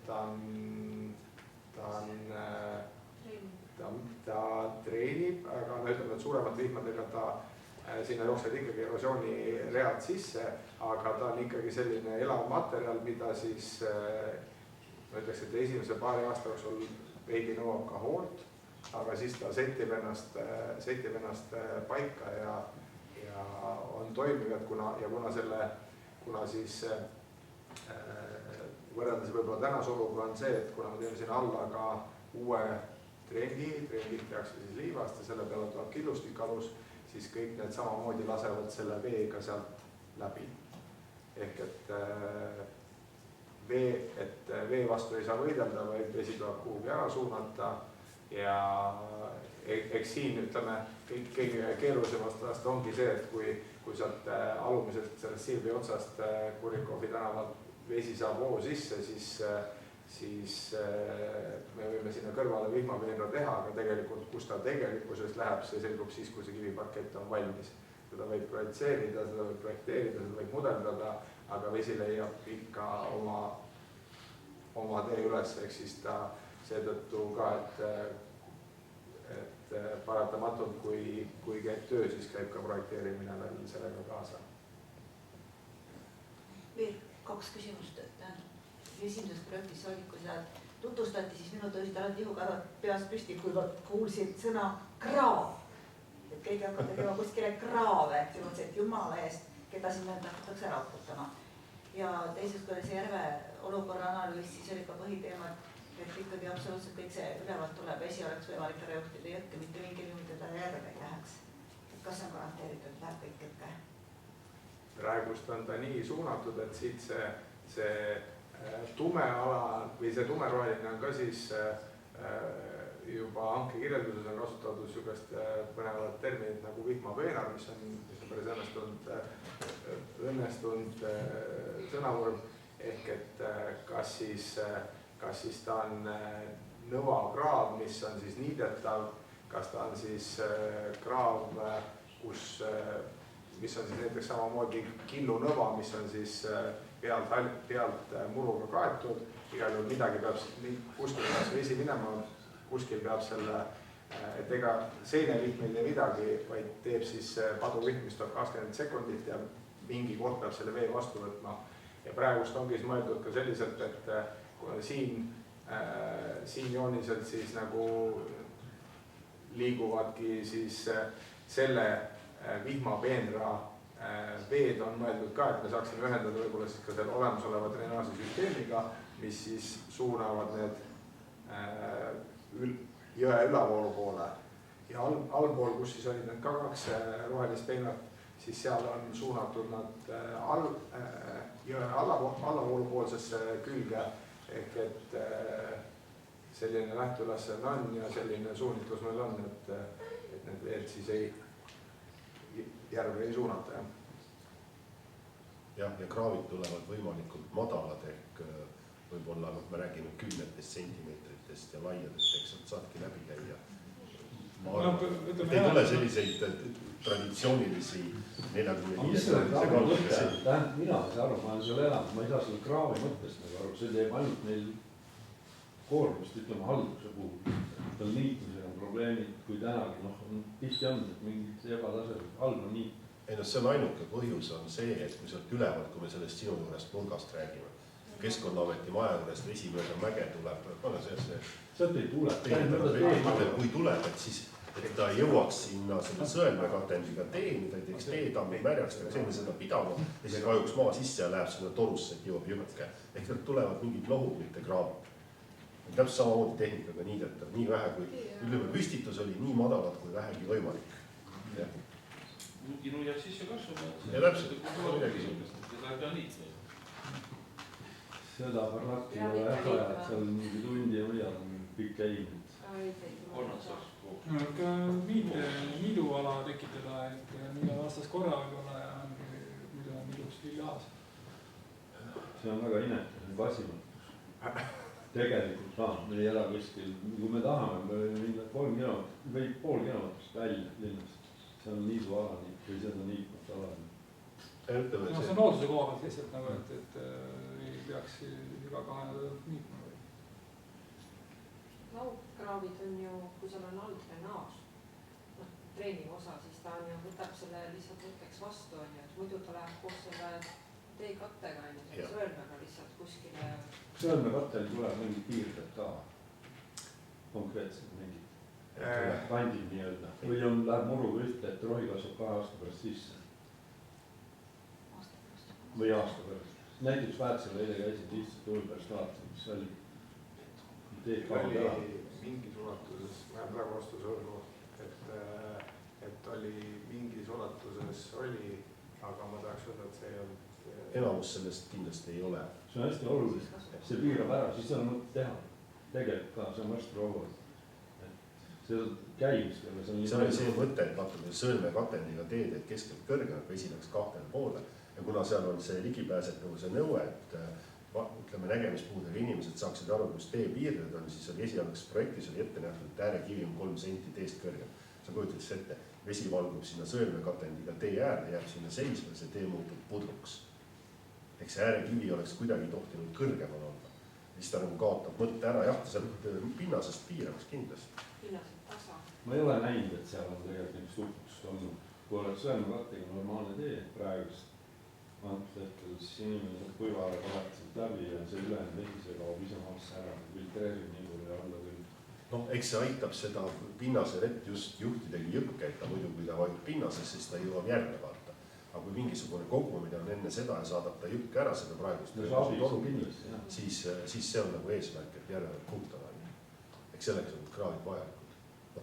ta treenib, aga ütleme, et suuremate vihmadega ta sinna jooksevad ikkagi erosiooniread sisse, aga ta on ikkagi selline elav materjal, mida siis ma ütleks, et esimese paari aasta jooksul veidi nõuab ka hoolt, aga siis ta settib ennast paika ja on toimiv, et kuna siis võrreldes võib-olla tänase oluga on see, et kuna me teeme sinna alla ka uue trendid tehakse siis liivast ja selle peale tuleb killustik alus, siis kõik need samamoodi lasevad selle veega sealt läbi. Ehk et vee vastu ei saa võidelda, vaid vesi tuleb kuhugi ära suunata ja eks siin ütleme, kõige keerulisemast vast ongi see, et kui sealt alumiselt sellest Sirbi otsast Kurikovi tänavalt vesi saab hoo sisse, siis me võime sinna kõrvale vihmapeenra teha, aga tegelikult, kus ta tegelikkuses läheb, see selgub siis, kui see kiviparkett on valmis. Seda võib projekteerida, seda võib mudeldada, aga vesi leiab ikka oma tee üles, ehk siis ta seetõttu ka, et paratamatult, kui käib töö, siis käib ka projekteerimine veel sellega kaasa. Veel 2 küsimust, esimeses projektis oli, kui seda tutvustati, siis minu tõusid alati ihukarvad peast püsti, kui kuulsid sõna kraav. Et keegi hakkab tegema kuskile kraave, et jumala eest, keda sinna hakatakse ära oputama. Ja teisest, kui oli see järve olukorra analüüs, siis oli ka põhiteema, et ikkagi absoluutselt kõik see ülevalt tuleb, vesi oleks võimalik ära juhtida jõkke, mitte mingil juhul teda järve ei läheks. Kas see on garanteeritud, läheb kõik jõkke? Praegust on ta nii suunatud, et siit see tumeala või see tumeroheline on ka siis juba hankekirjelduses on kasutatud niisugust põnevat terminit nagu vihmapeenar, mis on päris õnnestunud sõnavorm, ehk et kas siis ta on nõvakraav, mis on siis niidetav, kas ta on siis kraav, mis on siis näiteks samamoodi killunõva, mis on siis pealt muruga kaetud, igal juhul midagi peab, kuskil peab see vesi minema, kuskil peab selle, et ega seineliht meil ei midagi, vaid teeb siis paduvihm, mis tuleb 20 sekundit ja mingi koht peab selle vee vastu võtma. Ja praegust ongi siis mõeldud ka selliselt, et siin jooniselt siis nagu liiguvadki siis selle vihmapeenra veed on mõeldud ka, et me saaksime ühendada võib-olla siis ka selle olemasoleva drenaaži süsteemiga, mis siis suunavad need jõe ülavoolu poole. Ja allpool, kus siis olid need ka 2 rohelist peenrat, siis seal on suunatud nad jõe allavoolupoolsesse külge ehk et selline lähteülesanne on ja selline suunitlus meil on, et need veed siis järve ei suunata. Jah, ja kraavid tulevad võimalikult madalad ehk võib-olla me räägime 10 sentimeetritest ja laiadest, eks nad saadki läbi käia. Ma arvan, et ei tule selliseid traditsioonilisi 45 tähendab, mina ei saa aru, ma olen seal elanud, ma ei saa selle kraavi mõttest nagu aru, see teeb ainult neil koormust, ütleme halduse puhul. Tal niitmisega on probleemid, kui tänagi, on tihti on, et mingid ebatased, halb on niit. Ei no see on ainuke põhjus on see, et kui sealt ülevalt, kui me sellest sinu juurest nurgast räägime, Keskkonnaameti maja juurest vesi mööda mäge tuleb, pane see. Sealt ei tule. Kui tuleb, et siis et ta jõuaks sinna selle sõelmekatendiga teeni, ta ei teeks teetammi märjaks, ta seeme seda pidama ja siis kajuks maa sisse ja läheb sinna torusse, et jõuab jõkke. Ehk nad tulevad mingid lohud, mitte kraavid. Täpselt samamoodi tehnikaga niidetav, nii vähe kui ütleme, püstitus oli nii madalad kui vähegi võimalik. Nuljad sisse kasvama. Ja täpselt. Seda ka niitma. Seda parlati ei ole vaja, et seal mingi tundi ja mõjad on pikk käinud. Niiduala tekitada, et millal aastas korra võib-olla ja muidu on ilus lilleaas. See on väga inetu, see on passimatus. Tegelikult me ei ela kuskil, kui me tahame, me minna 3 kilomeetrit või pool kilomeetrist välja linnast. See on niiduala või see on niitmata ala. See on looduse koha pealt lihtsalt nagu, et ei peaks iga 2 nädalat niitma. Laugkraavid on ju, kui seal on all drenaaž, treening osa, siis ta on ju, võtab selle lihtsalt hetkeks vastu, et muidu ta läheb koos selle teekattega, selle sõelmega lihtsalt kuskile. Sõelmekattel tuleb mingid piirded ka, konkreetselt mingid kandid nii-öelda. Või läheb muruga ühte, et rohi kasvab 2 aasta pärast sisse. Või aasta pärast. Näiteks Väätsel eile käisid lihtsalt tuul pärast vaatama, mis oli. Oli mingis ulatuses, ma jään praegu vastuse õrgu, et oli mingis ulatuses oli, aga ma tahaks öelda, et see ei olnud. Enamus sellest kindlasti ei ole. See on hästi oluline, see piirab ära, siis on mõte teha. Tegelikult ka, see on hästi proovud. See käimist ei ole. See oli see mõte, et vaatame sõelmekatendiga teed, et keskelt kõrgem, vesi läks 2 poole. Ja kuna seal on see ligipääsetavuse nõue, et ütleme nägemispuudega inimesed saaksid aru, kus tee piirded on, siis oli esialgses projektis oli ette nähtud, et äärekivi on 3 senti teest kõrgem. Sa kujutad siis ette, vesi valgub sinna sõelmekatendiga tee äärde, jääb sinna seisma, see tee muutub pudruks. Eks see äärekivi oleks kuidagi tohtinud kõrgemal olla. Siis ta nagu kaotab mõtte ära, jah, ta sealt pinnasest piiraks kindlasti. Pinnasest tasa. Ma ei ole näinud, et seal on tegelikult niisugust uputust olnud. Kui oleks sõelmekattega normaalne tee praegust, antud hetkel, siis inimesed kuivale vahetavad läbi ja see ülejäänud vesi see kaob ise maasse ära, filtreerib nii palju ja alla küll. No, eks see aitab seda pinnase vett just juhtidegi jõkke, et ta muidu kui ta vajub pinnases, siis ta jõuab järve vaata. Aga kui mingisugune kogumine on enne seda ja saadab ta jõkke ära seda praegust siis see on nagu eesmärk, et järve puhtana. Eks selleks on kraavid vajalikud,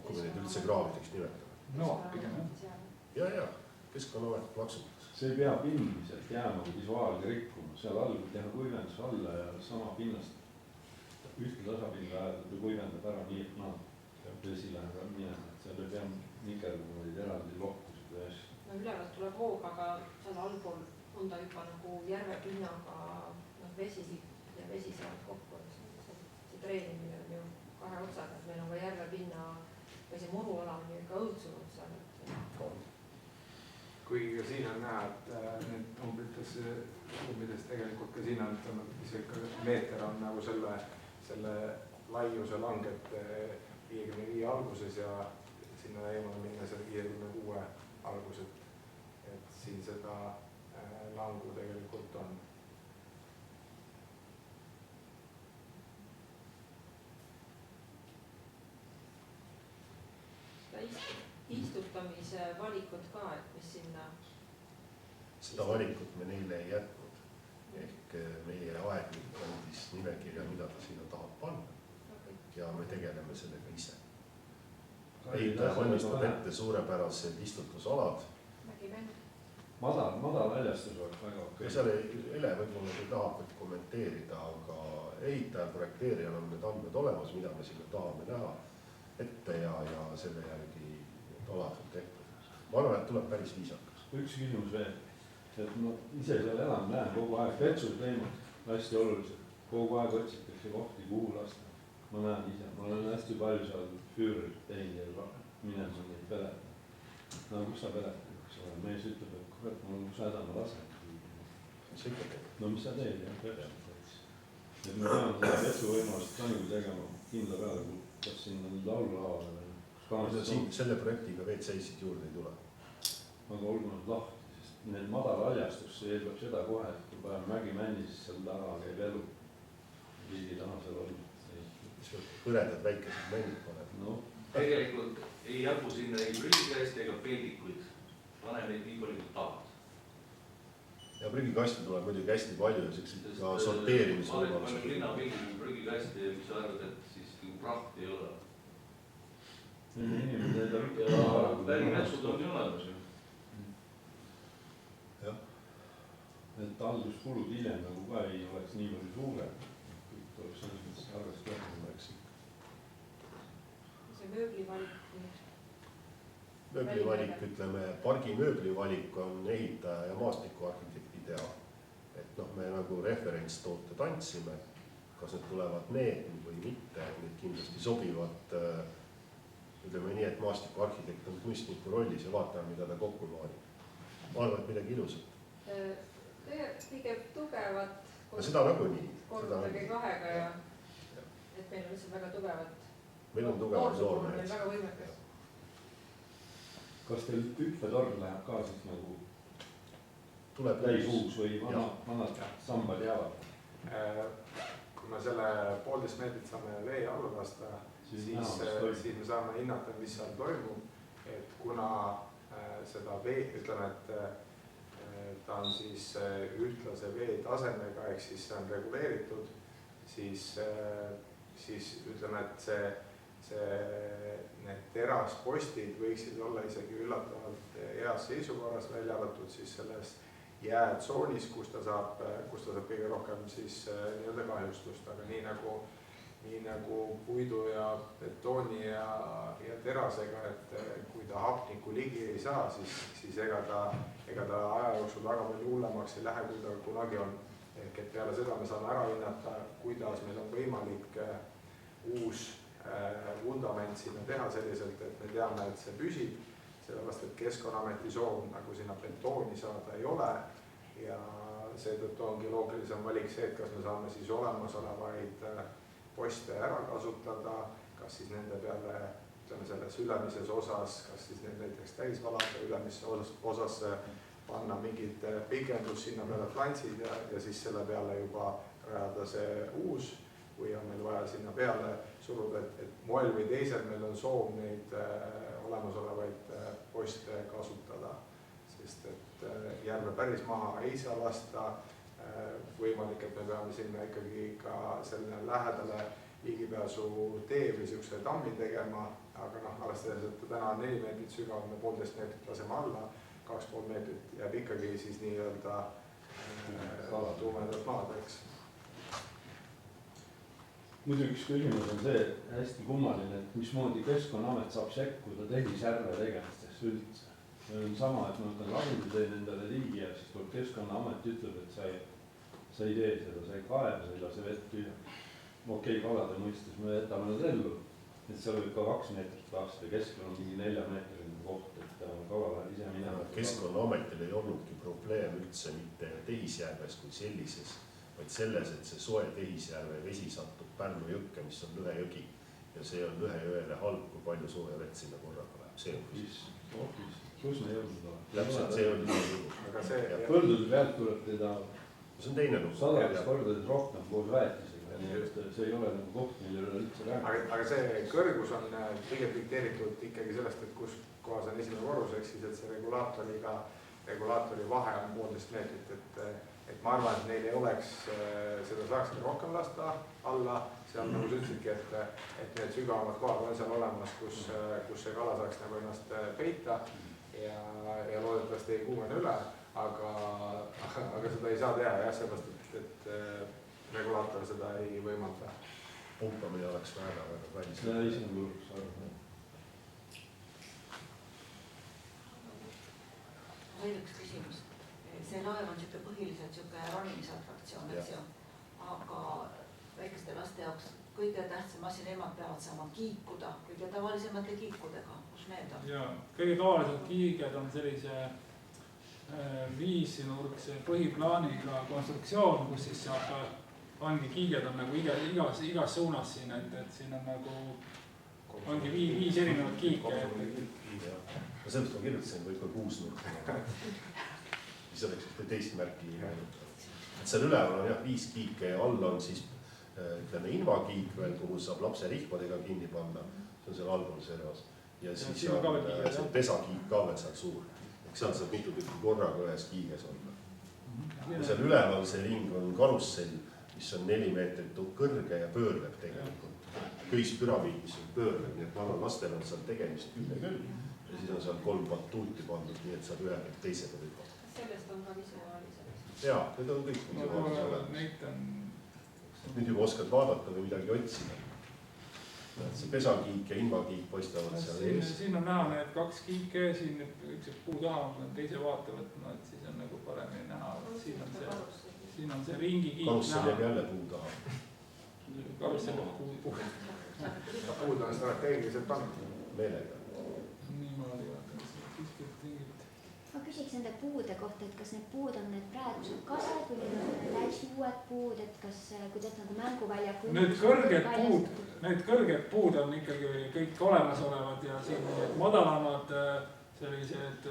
kui me neid üldse kraavideks nimetame. No, pigem jah. Ja, Keskkonnaamet plaksutas. See ei pea pinniselt jääma visuaalga rikkuma, seal all võib teha kuivendus alla ja sama pinnast ühte tasapinda ajada või kuivendab ära nii, et vesi läheb minema, et seal ei pea nikerdumaid eraldi lohkusid või asju. No ülevalt tuleb hoog, aga seal allpool on ta juba nagu järvepinnaga vesi ja vesi saab kokku. See treenimine on ju 2 otsaga, et meil on ka järvepinna või see muruala on ju ikka õõtsunud seal. Kuigi ka siin on näha, et need numbrides tegelikult ka siin on, et meeter on nagu selle laiuse langet 55 alguses ja sinna eemale minna selle 56 alguses, et siin seda langu tegelikult on. Istutamise valikut ka, et mis sinna? Seda valikut me neile ei jätnud. Ehk meie aegnik andis nimekirja, mida ta sinna tahab panna. Ja me tegeleme sellega ise. Ehitaja valmistab ette suurepärased istutusalad. madal väljastus oleks väga okei. Ja seal Ele võib-olla ei taha kommenteerida, aga ehitajal, projekteerijal on need andmed olemas, mida me sinna tahame näha ette ja selle järgi alad on tehtud. Ma arvan, et tuleb päris viisakas. Üks küsimus veel, et ma ise seal elan, näen kogu aeg vetsu teemad, hästi olulised, kogu aeg otsitakse kohti, kuhu lasta. Ma näen ise, ma olen hästi palju seal Füürit teinud ja minema neid peleta. No kus sa peletad? Mees ütleb, et kurat, mul on kus häda, ma lasen. No mis sa teed, jah, peab. Et me peame seda vetsu võimalust sangu tegema kindla peale, kas siin on laululavale või. Selle projektiga WC-sid juurde ei tule. Aga olgu nad lahti, sest need madal haljastus eeldab seda kohe, et kui paneme mägi-männi, siis seal taga käib elu. Liigi taha seal olnud. Põredad väikesed männid paneb. No. Tegelikult ei jagu sinna ei prügikäest ega peldikuid. Pane neid nii palju kui tahad. Ja prügikaste tuleb muidugi hästi palju ja ka sorteerimis. Ma olen linnapildi prügikaste ja mis sa arvad, et siis prahti ei ole. Ja välimätsud on ju olemas ju. Jah. Et halduskulud hiljem nagu ka ei oleks nii palju suurem. Kõik tuleks selles mõttes arvest võtta, eks. See mööblivalik. Mööblivalik, ütleme, pargi mööblivalik on ehitaja ja maastikuarhitekti teha. Et noh, me nagu referentstooted andsime, kas need tulevad need või mitte, need kindlasti sobivad, ütleme nii, et maastikuarhitekt on kunstniku rollis ja vaatame, mida ta kokku maarib. Ma arvan, et midagi ilusat. Kõige tugevat seda nagu nii. Kordadagi kahega ja et meil on lihtsalt väga tugevat. Meil on tugevat noormehed. Meil väga võimekas. Kas teil hüppetorn läheb ka siis nagu täisuus või vanad sambad jäävad? Kui me selle 1,5 meetrit saame vee alla lasta, siis me saame hinnata, mis seal toimub. Et kuna seda vee, ütleme, et ta on siis ühtlase vee tasemega, ehk siis see on reguleeritud, siis ütleme, et need teraspostid võiksid olla isegi üllatavalt heas seisukorras, välja arvatud siis selles jäätsoonis, kus ta saab kõige rohkem siis nii-öelda kahjustust, aga nii nagu puidu ja betooni ja terasega, et kui ta hapniku ligi ei saa, siis ega ta aja jooksul väga palju hullemaks ei lähe, kui ta kunagi on. Ehk et peale seda me saame ära hinnata, kuidas meil on võimalik uus vundament sinna teha selliselt, et me teame, et see püsib, sellepärast, et Keskkonnaameti soov nagu sinna betooni saada ei ole ja seetõttu ongi loogilisem valik see, et kas me saame siis olemasolevaid poste ära kasutada, kas siis nende peale, ütleme selles ülemises osas, kas siis need näiteks täisvalada ülemises osas panna mingid pikendus sinna peale plantsid ja siis selle peale juba rajada see uus või on meil vaja sinna peale suruda, et moel või teisel meil on soov neid olemasolevaid poste kasutada, sest et järve päris maha ei saa lasta, võimalik, et me peame sinna ikkagi ka selline lähedale ligipääsu tee või niisuguse tammi tegema, aga arvestades, et täna on 4 meetrit sügav, me 1,5 meetrit laseme alla, 2,5 meetrit jääb ikkagi siis nii-öelda tumedat maad, eks. Muidu üks küsimus on see hästi kummaline, et mismoodi Keskkonnaamet saab sekkuda tehisjärve tegemistesse üldse. See on sama, et ma võtan lagundu teen endale riigi ja siis tuleb Keskkonnaamet ütleb, et sa ei tee seda, sa ei kaeva, sa ei lase vett tühja. Okei, kalade mõistes me jätame nad ellu, et seal võib ka 2 meetrit lasta ja keskel on mingi 4-meetrine koht, et kalale ise minema. Keskkonnaametil ei olnudki probleem üldse mitte tehisjärves kui sellises, vaid selles, et see soe tehisjärve vesi satub Pärnu jõkke, mis on Lõhe jõgi ja see on Lõhe jõele halb, kui palju sooja vett sinna korraga läheb. See on küsimus. Kus me jõudnud oleme? Täpselt, see on nii. Põldude pealt tuleb teda see on teine lugu. 100 kordades rohkem koos väetisega, nii et see ei ole nagu koht, mille üle üldse rääkida. Aga see kõrgus on pigem dikteeritud ikkagi sellest, et kus kohas on esimene korrus, ehk siis, et see regulaatori vahe on 1,5 meetrit, et ma arvan, et neil ei oleks, seda saaks rohkem lasta alla, seal nagu sa ütlesidki, et need sügavamad kohad on seal olemas, kus see kala saaks nagu ennast peita ja loodetavasti ei kuumene üle, aga seda ei saa teha jah, seepärast, et regulaator seda ei võimalda. Pumpamine oleks väga kallis. Seda ise on kuulus arvata. Veel üks küsimus. See laev on põhiliselt ronimisatraktsioon, eks ju, aga väikeste laste jaoks kõige tähtsam asi, nemad peavad saama kiikuda kõige tavalisemate kiikudega, kus need on? Ja, kõige tavaliselt kiiged on sellise viisinurkse põhiplaaniga konstruktsioon, kus siis ongi kiiged on nagu igas suunas siin, et siin on nagu ongi 5 erinevat kiike. Ma sellest ma kirjutasin, võib ka 6 nurka. Mis oleks teist märki näinud. Seal üleval on 5 kiike ja all on siis invakiik veel, kuhu saab lapse rihmadega kinni panna. See on seal allpool servas. Ja siis on see pesakiik ka veel seal suur. Seal saab mitu tükki korraga ühes kiiges olla. Ja seal üleval see ring on karussell, mis on 4 meetrit kõrge ja pöörleb tegelikult. Köispüramiid, mis on pöörleb, nii et lastel on seal tegemist küll. Ja siis on seal 3 batuuti pandud, nii et saab ühe või teisega võtta. Sellest on ka visuaalised. Jaa, need on kõik visuaalised. Nüüd juba oskad vaadata või midagi otsida. See pesakiik ja invakiik paistavad seal ees. Siin on näha need 2 kiike, siin üks puu taha on teise vaate võtnud, et siis on nagu paremini näha. Siin on see ringi kiik näha. Karussel jääb jälle puu taha. Karussel jääb puu. Puud on strateegiliselt pandud. Meelega. Niimoodi. Ma küsiks nende puude kohta, et kas need puud on need praegused kased või need on täiesti uued puud, et kas kuidas nagu mänguväljaku... Need kõrged puud on ikkagi kõik olemasolevad ja siin madalamad sellised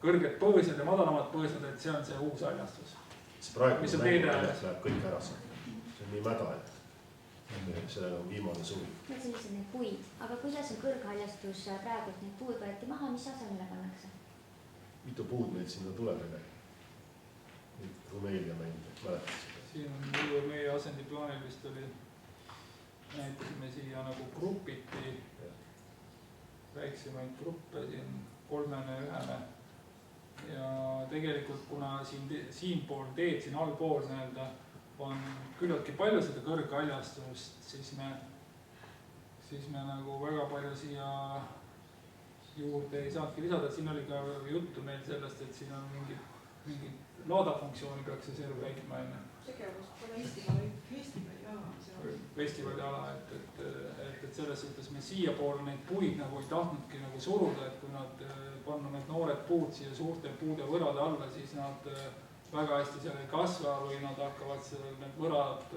kõrged põõsad ja madalamad põõsad, et see on see uus aljastus. See praegu mänguväljas läheb kõik ära. See on nii mäda, et sellel on viimane suvi. Need sellised need puid, aga kuidas on kõrghaljastus praegult need puud võeti maha, mis asemele pannakse? Mitu puud meil sinna tuleb üle? Rumeenia mängib, mäletas. Siin on meie asendiplaanil vist oli, näitasime siia nagu grupiti, väiksemaid gruppe siin 3-1. Ja tegelikult kuna siin pool teed, siin allpool on küllaltki palju seda kõrghaljastust, siis me nagu väga palju siia juurde ei saadki lisada, et siin oli ka juttu meil sellest, et siin on mingid laadafunktsiooni peaks see serv täitma enne. Festivaliala, et selles suhtes me siia poole neid puid nagu ei tahtnudki nagu suruda, et kui nad panna need noored puud siia suurte puude võrade alla, siis nad väga hästi seal ei kasva või nad hakkavad seal, need võrad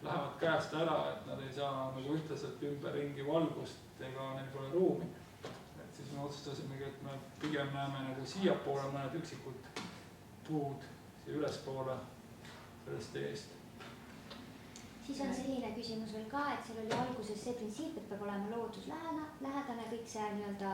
lähevad käest ära, et nad ei saa nagu ühtlaselt ümberringi valgust ega neil pole ruumi. Siis me otsustasimegi, et me pigem näeme nagu siiapoole mõned üksikud puud siia ülespoole sellest teest. Siis on selline küsimus veel ka, et seal oli alguses see printsiip, et peab olema looduslähedane kõik see nende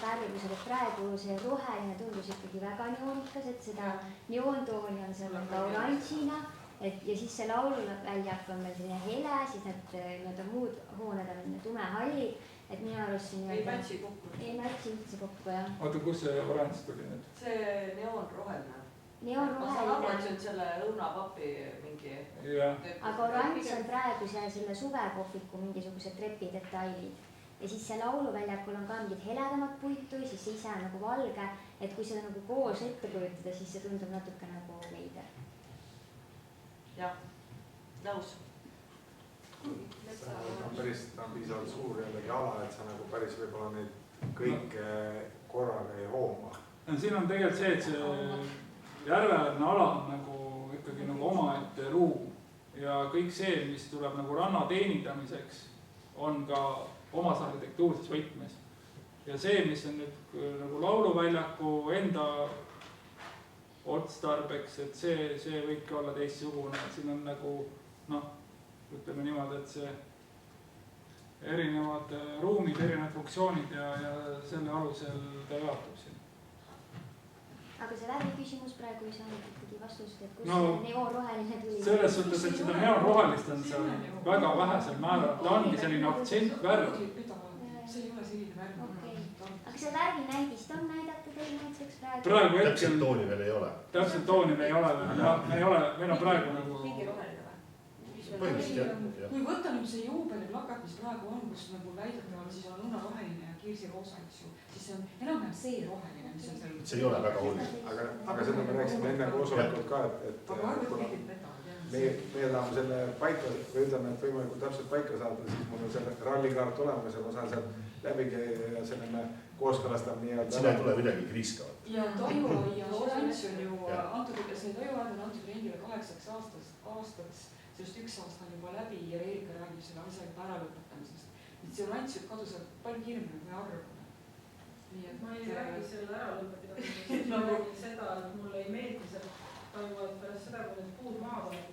värvilused, et praegu see roheline tundus ikkagi väga neoonikas, et seda neoontooni on seal ka oranžina ja siis see lauluväljak on meil selline hele, siis need muud hooned on tumehallid. Et minu arust siin ei mätsi kokku. Ei mätsi üldse kokku, jah. Oota, kus see oranž tuli nüüd? See neoonroheline. Neoonroheline. Ma saan aru, et see on selle õunapapi mingi... Aga oranž on praegu selle suvekohviku mingisugused trepidetailid. Ja siis see lauluväljakul on ka mingid heledamad puitu ja siis see ise on nagu valge. Et kui seda nagu koos ette kujutada, siis see tundub natuke nagu veider. Jah, nõus. Ta on piisavalt suur jällegi ala, et sa nagu päris võib-olla neid kõike korraga ei hooma. Siin on tegelikult see, et see järveäärne ala on nagu ikkagi nagu omaette ruum ja kõik see, mis tuleb nagu ranna teenindamiseks, on ka omas arhitektuurses võtmes. Ja see, mis on nüüd nagu lauluväljaku enda otstarbeks, et see võibki olla teistsugune, et siin on nagu ütleme niimoodi, et see erinevad ruumid, erinevad funktsioonid ja selle alusel ta jaotub siin. Aga see värvi küsimus praegu ei saanud ikkagi vastust, et kus neoonroheline tuli? Selles suhtes, et seda neoonrohelist on seal väga vähesel määral, ta ongi selline aktsent värv. See ei ole selline värv. Aga see värvi näidist on näidata teile? näiteks praegu? praegu hetkel täpselt tooni veel ei ole. Täpselt tooni me ei ole, meil on praegu nagu mingi roheline või? Põhimõtteliselt jah. kui võtta nüüd see juubeliplakat, mis praegu on, kus nagu väidetavalt siis on õunaroheline ja kirsiroosa, eks ju, siis see on enam-vähem see roheline, mis on seal. See ei ole väga oluline. aga seda me rääkisime enne koosolekut ka, et aga arvad mingit peta. meie tahame selle paika või ütleme, et võimalikult täpselt paika saada, siis mul on selle rallikaart olemas ja ma saan sealt läbi käia ja selle me kooskõlastame nii-öelda. Siin ei tule midagi kriiskavat. ja toimuhoia oranž on ju antud, see toimuhoid on antud rendile 8 aastaks, sellest 1 aasta on juba läbi ja Erika räägib selle asja juba ära lõpetamisest. et see oranž võib kaduda palju kiiremini kui arvame. ma ei räägi selle ära lõpetamisest, ma räägin seda, et mulle ei meeldi see toimuvad pärast seda, kui need puud maha võeti.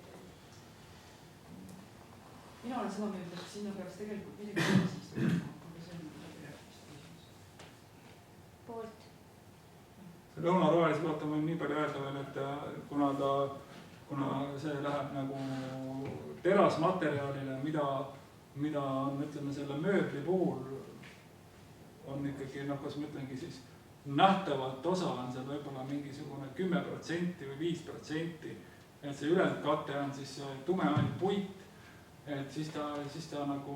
mina olen sama meelt, et sinna peaks tegelikult midagi sellist tegema, aga see on läbirääkimiste. Poolt. selle õunarohelise kohta võin nii palju öelda veel, et kuna see läheb nagu terasmaterjalile, mida on, ütleme, selle mööbli puhul on ikkagi, kas ma ütlengi siis, nähtavat osa on seal võib-olla mingisugune 10% või 5%, et see ülejäänud kate on siis tumehall puit, et siis ta nagu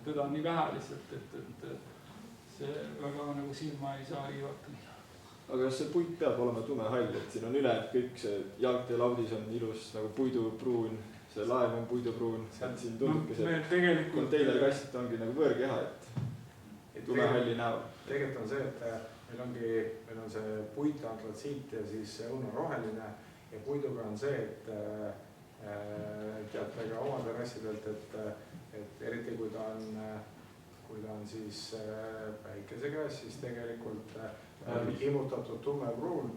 teda on nii vähe lihtsalt, et see väga nagu silma ei saa riivata. aga kas see puit peab olema tumehall, et siin on ülejäänud kõik see jalgteelaudis on ilus nagu puidupruun, see laev on puidupruun, siin tundubki see konteinerkast ongi nagu võõrkeha, et tumehalli näol. tegelikult on see, et meil on see puit, antratsiit ja siis õunaroheline ja puiduga on see, et teate ka oma terrassidelt, et eriti kui ta on siis päikese käes, siis tegelikult immutatud tumepruun,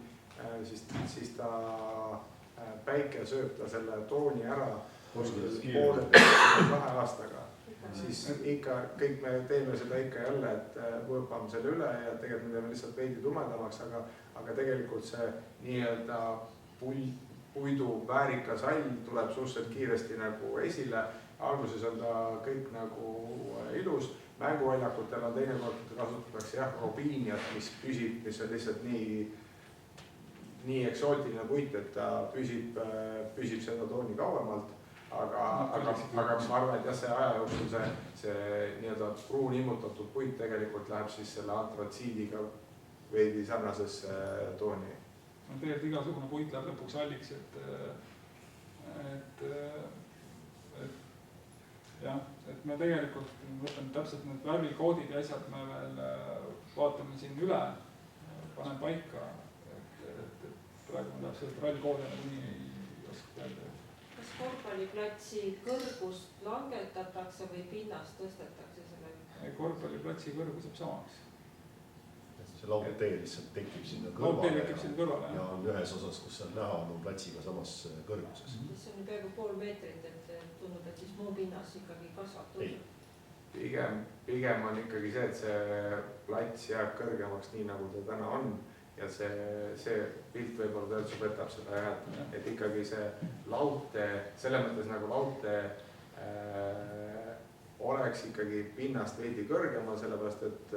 siis ta päike sööb ta selle tooni ära poole 2 aastaga. Siis ikka kõik me teeme seda ikka jälle, et võõpame selle üle ja tegelikult me teeme lihtsalt veidi tumedamaks, aga tegelikult see nii-öelda puidu väärikas hall tuleb suhteliselt kiiresti nagu esile. Alguses on ta kõik nagu ilus, mänguväljakutel on teinekord kasutatakse robiiniat, mis püsib, mis on lihtsalt nii eksootiline puit, et ta püsib seda tooni kauemalt. Aga ma arvan, et jah, see aja jooksul see nii-öelda pruun immutatud puit tegelikult läheb siis selle antratsiidiga veidi sarnasesse tooni. Tegelikult igasugune puit läheb lõpuks halliks, et me tegelikult võtame täpselt need värvikoodid ja asjad me veel vaatame siin üle, panen paika, et praegu ma täpselt rallikoode nagu nii ei oska öelda. Kas korvpalliplatsi kõrgust langetatakse või pinnast tõstetakse selle? Korvpalliplatsi kõrgus jääb samaks. See laudtee lihtsalt tekib sinna kõrvale ja on ühes osas, kus on näha, on platsiga samas kõrguses. See on peaaegu pool meetrit, et tundub, et siis muu pinnas ikkagi kasvab. Pigem on ikkagi see, et see plats jääb kõrgemaks nii, nagu ta täna on. Ja see pilt võib-olla tõelsu võtab seda jah, et ikkagi see laudtee, selle mõttes nagu laudtee oleks ikkagi pinnast veidi kõrgemal, sellepärast et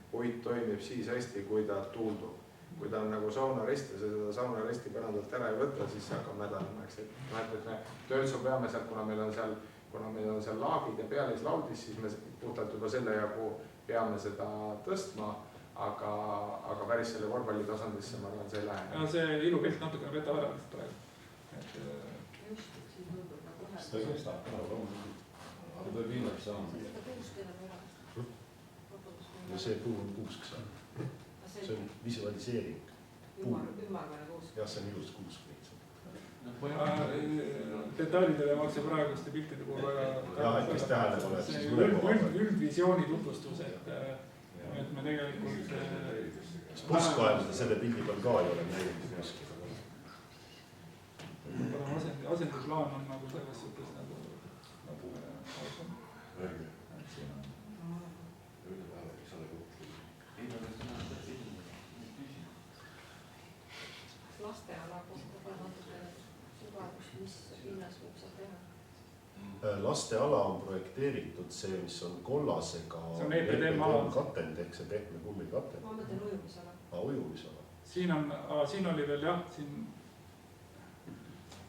puit toimib siis hästi, kui ta tuuldub. Kui ta on nagu saunarest ja seda saunaresti pärandalt ära ei võtta, siis see hakkab mädanema. Et me tõelsu peame sealt, kuna meil on seal laagid ja pealislaudis, siis me puhtalt juba selle jagu peame seda tõstma. Aga päris selle korvpalli tasandisse ma arvan, see ei lähe. Ja see ilupilt natukene petab ära praegu. Seda kestab, aga tuleb hinnaks saama. Ja see puu on kuusk seal. See on visualiseering. Ümmargane kuusk. Jah, see on ilus kuusk. Detailidele makse praeguste piltide puhul väga... Jah, et kes tähele pole, siis üldvisiooni tutvustus, et me tegelikult... Spurskaeluda selle pildi peal ka ei ole näinud. Asendiplaan on nagu selles suhtes nagu lasteala kohta pole natuke sügavust, mis pinnas võib seal teha? Lasteala on projekteeritud see, mis on kollasega see on EPDM-ala katend ehk see pehme kummikatend. Ma mõtlen ujumisala. Ujumisala. siin oli veel jah,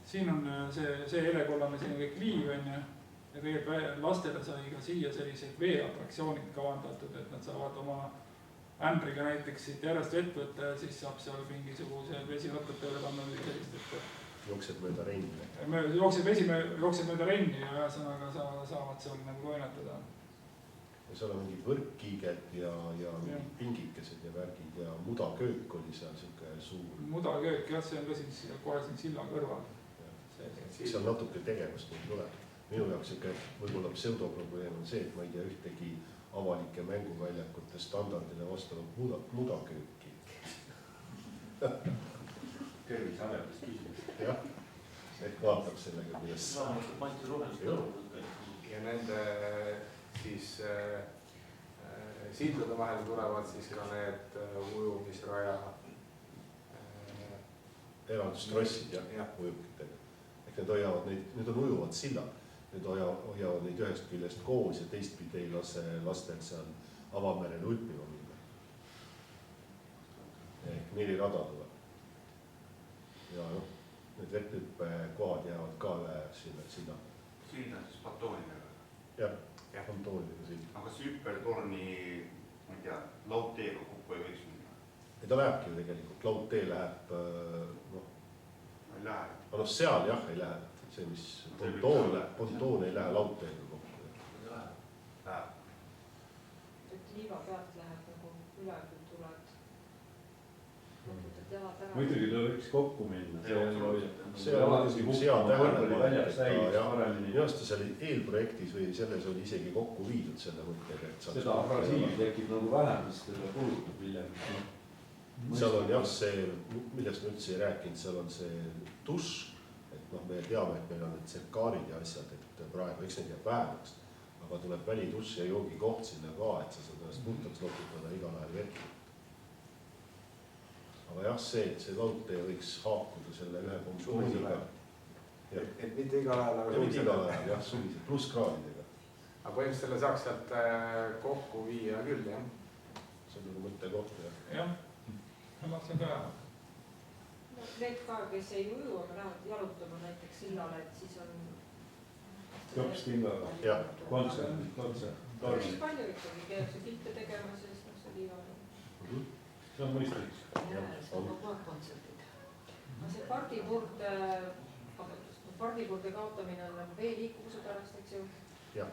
siin on see helekollane, siin on kõik liiv on ju. Ja tegelikult lastele sai ka siia selliseid veeatraktsioonid kavandatud, et nad saavad oma ämbriga näiteks siit järjest vett võtta ja siis saab seal mingisuguse vesirattad peale panna või sellist, et jookseb mööda renni. Jookseb mööda renni ja ühesõnaga saavad seal nagu toimetada. Ja seal on mingid võrkkiiged ja mingid pingikesed ja värgid ja mudaköök oli seal siuke suur. Mudaköök, jah, see on ka siin kohe siin silla kõrval. Seal natuke tegevust ei tule. Minu jaoks siuke võib-olla pseudoprobleem on see, et ma ei tea ühtegi avalike mänguväljakute standardile vastavat mudakööki. Terviseametist küsimus. Jah, ehk vaatab sellega, kuidas... Maitse rohelist. Ja nende siis sildade vahel tulevad siis ka need ujumisraja eralduskrossid ja ujukitega. Ehk need hoiavad neid, need on ujuvad sillad. Need hoiavad neid ühest küljest koos ja teistpidi ei lase lastel seal avamerel ulpima minna. Ehk 4 rada tuleb. Ja need vetthüppe kohad jäävad ka üle sinna. Siin on siis patoonidega? Jah, pantoonidega siin. Aga kas hüpertorni, ma ei tea, laudteega kokku ei võiks minna? Ja ta lähebki ju tegelikult, laudtee läheb, Ei lähe. Aga seal jah ei lähe. See, mis pontoon ei lähe laudteega kokku. Läheb. Et liiva pealt läheb nagu üle, kui tuled. Muidugi ta võiks kokku minna. See on hea tähelepanu. Minu aasta seal eelprojektis või selles oli isegi kokku viidud selle mõttega. Seda abrasiivi tekib nagu vähem, mis teda kulutab hiljem. Seal on jah see, millest ma üldse ei rääkinud, seal on see dušš. Me teame, et meil on need tsirkaarid ja asjad, et praegu eks neid jääb vähemaks, aga tuleb välidušš ja joogikoht sinna ka, et sa saad ennast puhtaks loputada igal ajal vett. Aga jah, see laudtee võiks haakuda selle ühe pontooniga. Et mitte igal ajal, aga mitte igal ajal, jah, suvised, pluss kraadidega. Aga põhimõtteliselt selle saaks sealt kokku viia küll, jah? See on nagu mõtte koht, jah. Jah, ma see ka. Need ka, kes ei uju, aga lähevad jalutama näiteks sillale, et siis on... Jopstingaga. Jah. Kontsert. Päris palju ikkagi käib see pilte tegema, sest see liiva on. See on mõistlik. See on kogu aeg kontserdid. See pardipurde kaotamine on nagu veeliikuvuse pärast, eks ju? Jah.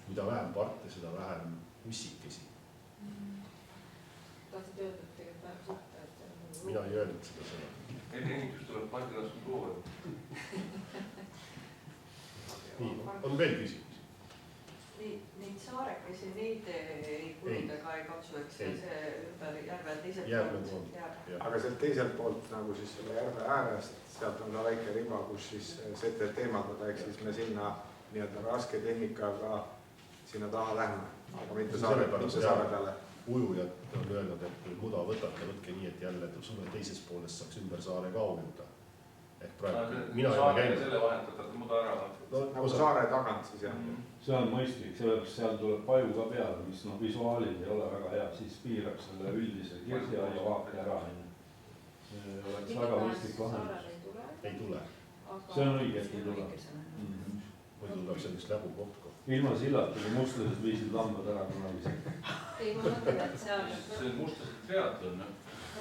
Mida vähem parte, seda vähem ussikesi. Tahtsid öelda, et tegelikult vähem sitta, mina ei öelnud seda sõna. Enne ehitus tuleb parkilasku poole. Nii, on veel küsimusi? Neid saarekesi, neid ei kuludega ei katsu, eks see ümber järve teiselt poolt. Aga sealt teiselt poolt nagu siis selle järve äärest, sealt on ka väike riba, kus siis setet eemaldada, ehk siis me sinna nii-öelda raske tehnikaga sinna taha lähme, aga mitte saare peale. Ujujad on öelnud, et kui muda võtate, võtke nii, et jälle suve teises pooles saaks ümber saare ka ujuda. Ehk praegu, mina ei ole käinud. Selle vahetada muda ära. Nagu saare tagant siis jah. See on mõistlik, sellepärast seal tuleb paju ka peale, mis visuaalid ei ole väga hea, siis piirab selle üldise kirsiaia vaate ära. Oleks väga mõistlik vahendus. Ei tule. See on õige, et ei tule. Muidu tuleb sellist läbu koht. Ilma sillata, kui mustlased viisid lambad ära kunagi. Ei, ma mõtlen, et seal... See on mustlased triatlon, jah?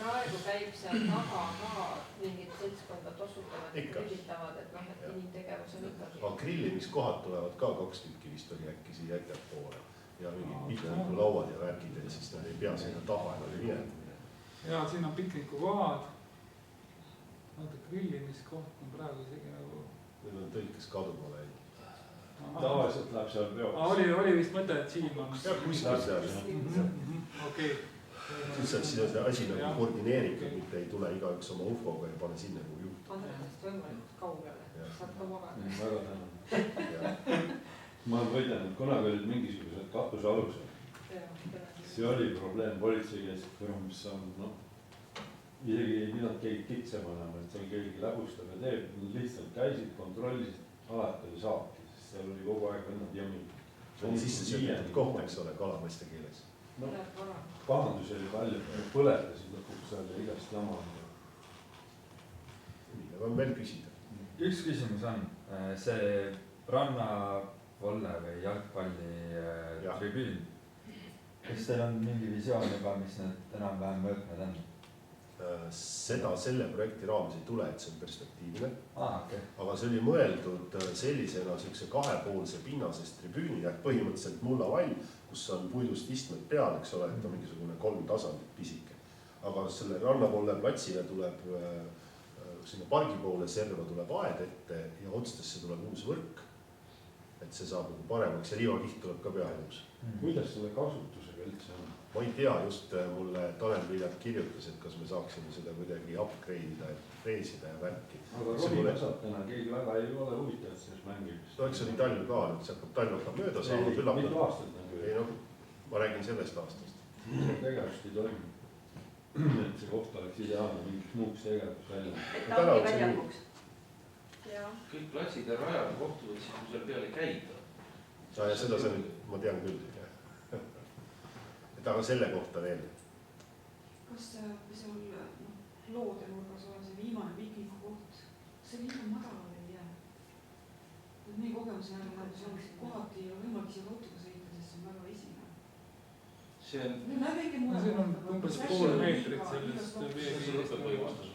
Praegu käib seal taga ka mingid seltskonda tossutavad, grillitavad, et inimtegevus on ikkagi. Aga grillimiskohad tulevad ka 2 tükki vist oli äkki siia ettepoole. Ja mingid piknikulauad ja värgid, et siis nad ei pea sinna taha enam minema. Jaa, siin on piknikukohad. Grillimiskoht on praegu isegi nagu... Need on tõlkes kaduma läinud. Tavaliselt läheb seal peoks. Oli vist mõte, et siin on... Jah, kuskil seal. Okei. Siis on see asi nagu koordineeritud, mitte ei tule igaüks oma ufoga ja pane sinna kui juht. Andrest võimalikult kaugele, saad ka magada. Väga tänan. Ma olen võidelnud, kunagi olid mingisugused katusealused. See oli probleem politsei käest, mis on, isegi ei pidanud keegi kitsema enam, et seal keegi läbustab ja teeb. Lihtsalt käisid, kontrollisid, alati oli saaki, sest seal oli kogu aeg vennad jõmmid. See oli sisse söödetud koht, eks ole, kalameeste keeles. pahandusi oli palju, põletasid lõpuks seal ja igast jama. On veel küsida? Üks küsimus on see rannavolle või jalgpalli tribüün. Kas teil on mingi visioon juba, mis need enam-vähem mõõtmed on? Seda selle projekti raames ei tule, et see on perspektiivne. Okay. Aga see oli mõeldud sellisena sellise kahepoolse pinnasest tribüüni, põhimõtteliselt mullavall, kus on puidust istmed peal, eks ole, et on mingisugune 3 tasandit pisike. Aga selle rannavolle platsile tuleb sinna pargi poole serva tuleb aed ette ja otstesse tuleb uus võrk. Et see saab nagu paremaks ja liivakiht tuleb ka peale uus. Kuidas selle kasutusega üldse on? Ma ei tea, just mulle Tanel Viljak kirjutas, et kas me saaksime seda kuidagi upgrade'ida, et freesida ja värki. Aga rolikasvatajana keegi väga ei ole huvitav selles mängimist. No eks oli talv ka, nüüd see talv hakkab mööda saama. Mitu aastat on küll? Ei no, ma räägin sellest aastast. Tegevust ei toimu. Et see koht oleks ideaalne mingiks muuks tegevus välja. Et tangi väljakuks. Kõik platsid ja rajad kohtuvad siis, kui seal peal ei käida. Ja seda see nüüd, ma tean küll. Et aga selle kohta veel. Kas seal loode nurgas on see viimane pikniku koht? See liiga madalal ei jää. Meie kogemuse järgi see on kohati ja võimalik siia autoga sõita, sest see on väga esine. See on... See on umbes pool meetrit sellest veekiirist.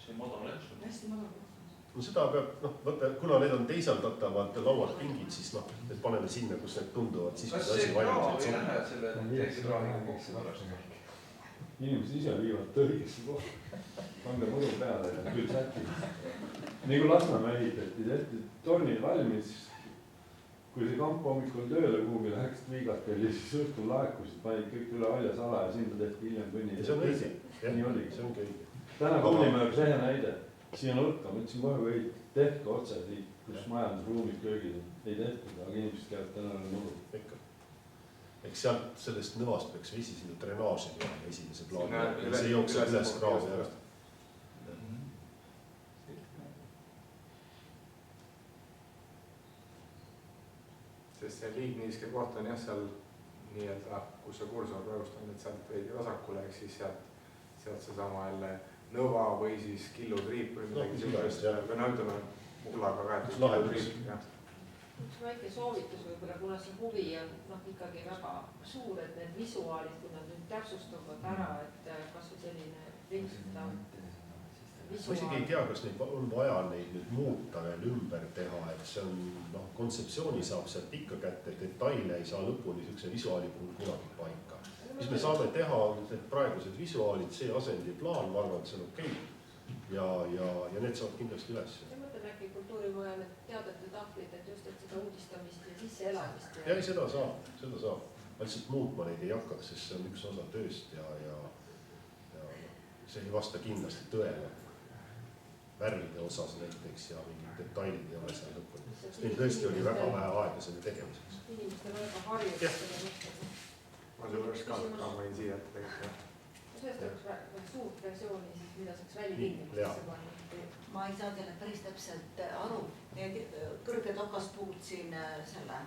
See on madal läks. Hästi madal koht. No seda peab, võtta, kuna need on teisaldatavad lauad pingid, siis need paneme sinna, kus need tunduvad. Siis, kas see kraam ei lähe selle teisi kraamiga kokku pärast? Inimesed ise viivad tõrgesse kohta. Pange muru peale ja küll sätib. Nii kui Lasnamäe ehitati, tehti tornid valmis. Kui see kamp hommikul tööle kuhugi läheksid viigakeli, siis õhtul laekusid, panid kõik üle haljasala ja sinna tehti hiljem kõnni. See on õige. Nii oligi. See ongi õige. Täna Kuulimäe üks ehe näide. Siin on õlka, mõtlesin kohe või tehke otse siit, kus majandusruumid köögid ei tehtud, aga inimesed käivad täna muru. Ikka. Eks sealt sellest nõvast peaks vesi sinna drenaaži peale esimese plaani. See jookseb üles kraasi ära. Sest see liigniiske koht on jah seal nii-öelda, kus see kursor praegust on, et sealt veidi vasakule, eks siis sealt seesama jälle nõva või siis killutriip või midagi sellist, või no ütleme mullaga kaetud killutriip. Üks väike soovitus võib-olla, kuna see huvi on ikkagi väga suur, et need visuaalid, kui nad nüüd täpsustavad ära, et kas või selline lihtsalt Ma isegi ei tea, kas neid on vaja neid nüüd muuta veel ümber teha, et see on, kontseptsiooni saab sealt ikka kätte, detaile ei saa lõpuni niisuguse visuaali puhul kunagi paika. Mis me saame teha, on need praegused visuaalid, see asendiplaan, ma arvan, et see on okei. Ja need saavad kindlasti üles. Ma mõtlen äkki kultuurimajal, et teadete tahvlid, et just et seda uudistamist ja sisseelamist. Ja seda saab. Lihtsalt muutma neid ei hakkaks, sest see on üks osa tööst ja see ei vasta kindlasti tõele. Värvide osas näiteks ja mingid detailid ei ole seal lõpuni. Neil tõesti oli väga vähe aega selle tegemiseks. Inimestel väga harjunud selle mõttega. Ma sul oleks ka võin siia ette tegelikult. Sellest oleks suurt versiooni, mida saaks välitingimusesse panna. Ma ei saa teile päris täpselt aru. Need kõrged okaspuud siin selle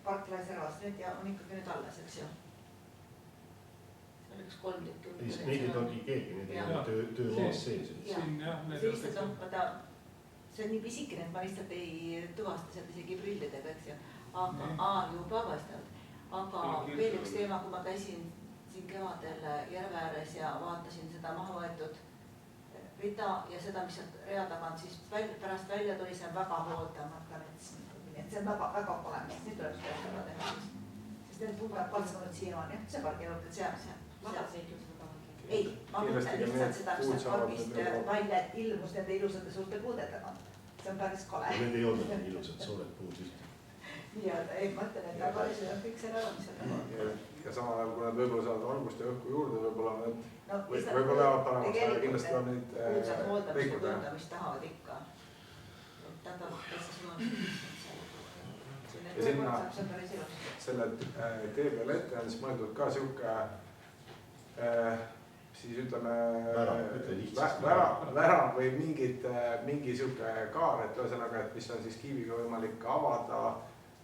parklaservast, need on ikkagi nüüd alles, eks ju? Üks 3 tükki. Neid ei tohi keegi, need ei ole töömaas sees. See on nii pisikene, et ma lihtsalt ei tuvasta sealt isegi prillidega, eks ju. Aga juba vastanud. Aga veel üks teema, kui ma käisin siin kevadel järve ääres ja vaatasin seda maha võetud rida ja seda, mis sealt rea tagant, siis pärast välja tuli, see on väga hooldamata mets. See on väga kole mets, nüüd tuleb seda ära teha. Sest need puud peab palsanud siin on, see pargi juurde, see ei, ma mõtlen lihtsalt seda, mis sealt pargist välja ilmus nende ilusate suurte puudedega. See on päris kole. Need ei olnud nii ilusad suured puud ühte. Ei mõtlen, et aga see on kõik selle ära. Ja samal ajal, kui nad võib-olla saavad valgust ja õhku juurde, võib-olla lähevad paremaks, aga kindlasti on neid kuulsad hooldamist ja tundamist tahavad ikka. Ja sinna selle tee peal ette on siis mõeldud ka sihuke siis ütleme värav või mingi sihuke kaar, et ühesõnaga, et mis on siis kiiviga võimalik avada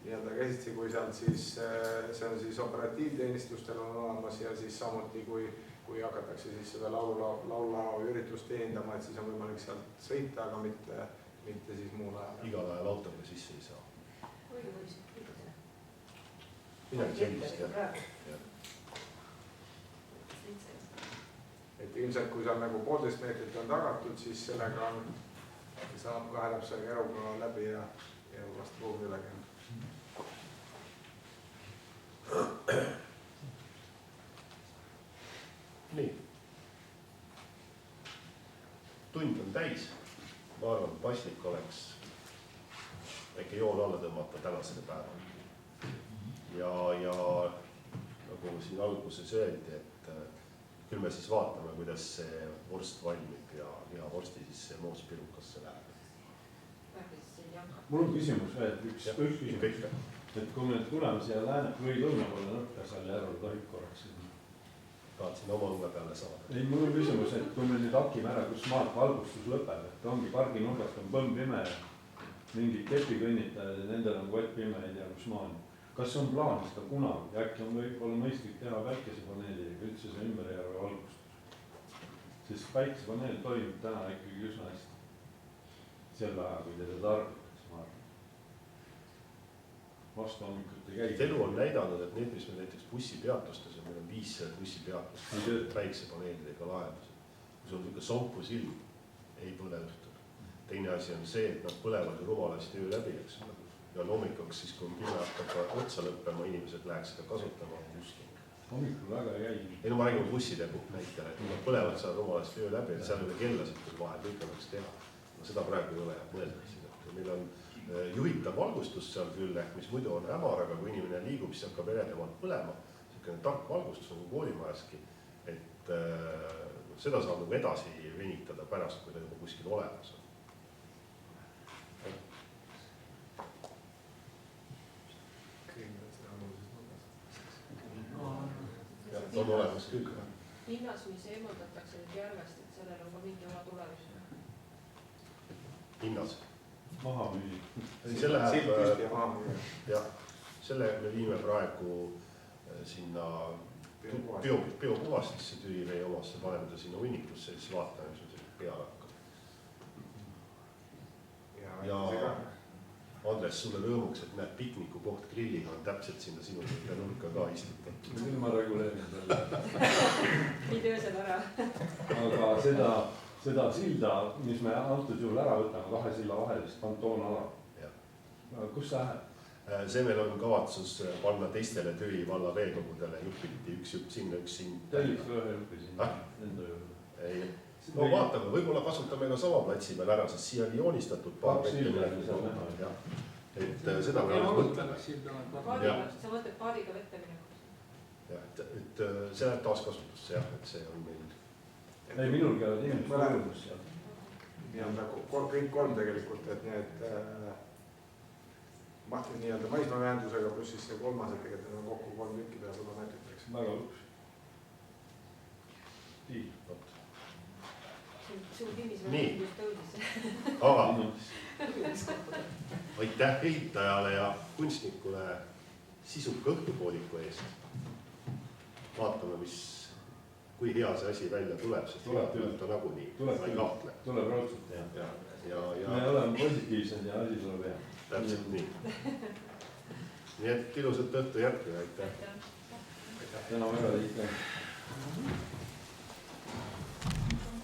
nii-öelda käsitsi, kui sealt siis, see on siis operatiivteenistustel on olemas ja siis samuti, kui hakatakse siis seda laululao üritust teenindama, et siis on võimalik sealt sõita, aga mitte siis muul ajal. Igal ajal autoga sisse ei saa. midagi sellist, jah. Et ilmselt, kui seal nagu 1,5 meetrit on tagatud, siis sellega on, saab 2 lapsega eruga läbi ja vast ruumi üle käinud. Nii. Tund on täis. Ma arvan, et paslik oleks äkki joon alla tõmmata tänasele päevale. Ja nagu siin alguses öeldi, et küll me siis vaatame, kuidas see vorst valmib ja vorsti siis see moospirukasse läheb. Mul on küsimus veel, üks küsimus. Et kui me nüüd tuleme siia lääne või lõuna poole nõkka seal järvel tohib korraks. Tahtsin oma õue peale saada. Ei, mul on küsimus, et kui me nüüd hakime ära, kus maalt valgustus lõpeb, et ongi pargi nurgast on põmm pime ja mingid kepikõnnitajad ja nendel on kott pime, ei tea kus maani. Kas on plaanis ka kunagi, äkki on võib-olla mõistlik teha päikesepaneeliga üldse see ümberjärve valgustus? Sest päikesepaneel toimib täna ikkagi üsna hästi. Selle aja, kui teda tarbitakse, ma arvan. Vastu hommikut ei käi. Elu on näidanud, et need, mis me näiteks bussipeatustes on, meil on 5 bussipeatust päiksepaneelidega lahendused. Kui sul on niisugune sompu silm, ei põle õhtul. Teine asi on see, et nad põlevad ju rumalasti öö läbi, eks. Ja hommikuks siis, kui pime hakkab otsa lõppema, inimesed läheks seda kasutama kuskil. Hommikul väga ei käi. Ei, no ma räägin busside näitel, et nad põlevad seal rumalasti öö läbi, et seal ei ole kellasid küll vahel, kõik annaks teha. No seda praegu ei ole mõeldaks. Meil on juhitav valgustus seal küll, ehk mis muidu on hämar, aga kui inimene liigub, siis hakkab eredemalt põlema. Selline tark valgustus on koolimajaski, et seda saab nagu edasi venitada pärast, kui ta juba kuskil olemas on. On olemas küll. Linnas, mis eemaldatakse nüüd järvest, et sellel on ka mingi oma tulemus. Linnas? Maha müüi. Selle me viime praegu sinna biopuhastisse tüli meie omasse, paneme ta sinna hunnikusse, siis vaatame, mis on selline peale hakkab. Ja Andres, sulle rõõmuks, et näed piknikukoht grilliga on täpselt sinna sinu nurka ka istutud. Küll ma reguleerin selle. Nii töösel ära. Aga seda silda, mis me antud juhul ära võtame, 2 silla vahelist pantoonala. Kus see läheb? See meil on kavatsus panna teistele tüli valla veekogudele jupiti, üks jupp sinna, üks siin. Telliks ühe jupi sinna enda juurde. Ei. No vaatame, võib-olla kasutame ka sama platsi peal ära, sest siia oli joonistatud paar meetrit. Et seda me mõtleme. Sa mõtled paadiga vette minema? Et see läheb taaskasutusse, jah, et see on meil. Ei, minul käivad inimesed võrgus seal. Nii on kõik 3 tegelikult, et need nii-öelda maismaavähendusega pluss siis see 3, et tegelikult on kokku 3 tükki peale 100 meetrit. Väga lõpuks. Nii, aga aitäh ehitajale ja kunstnikule sisuka õhtupooliku eest. Vaatame, kui hea see asi välja tuleb, sest tuleb ta nagunii, ma ei kahtle. Tuleb raudselt, jah. Me oleme positiivsed ja asi tuleb hea. Täpselt nii. Nii et ilusat õhtu jätku, aitäh. Täna väga liitlane.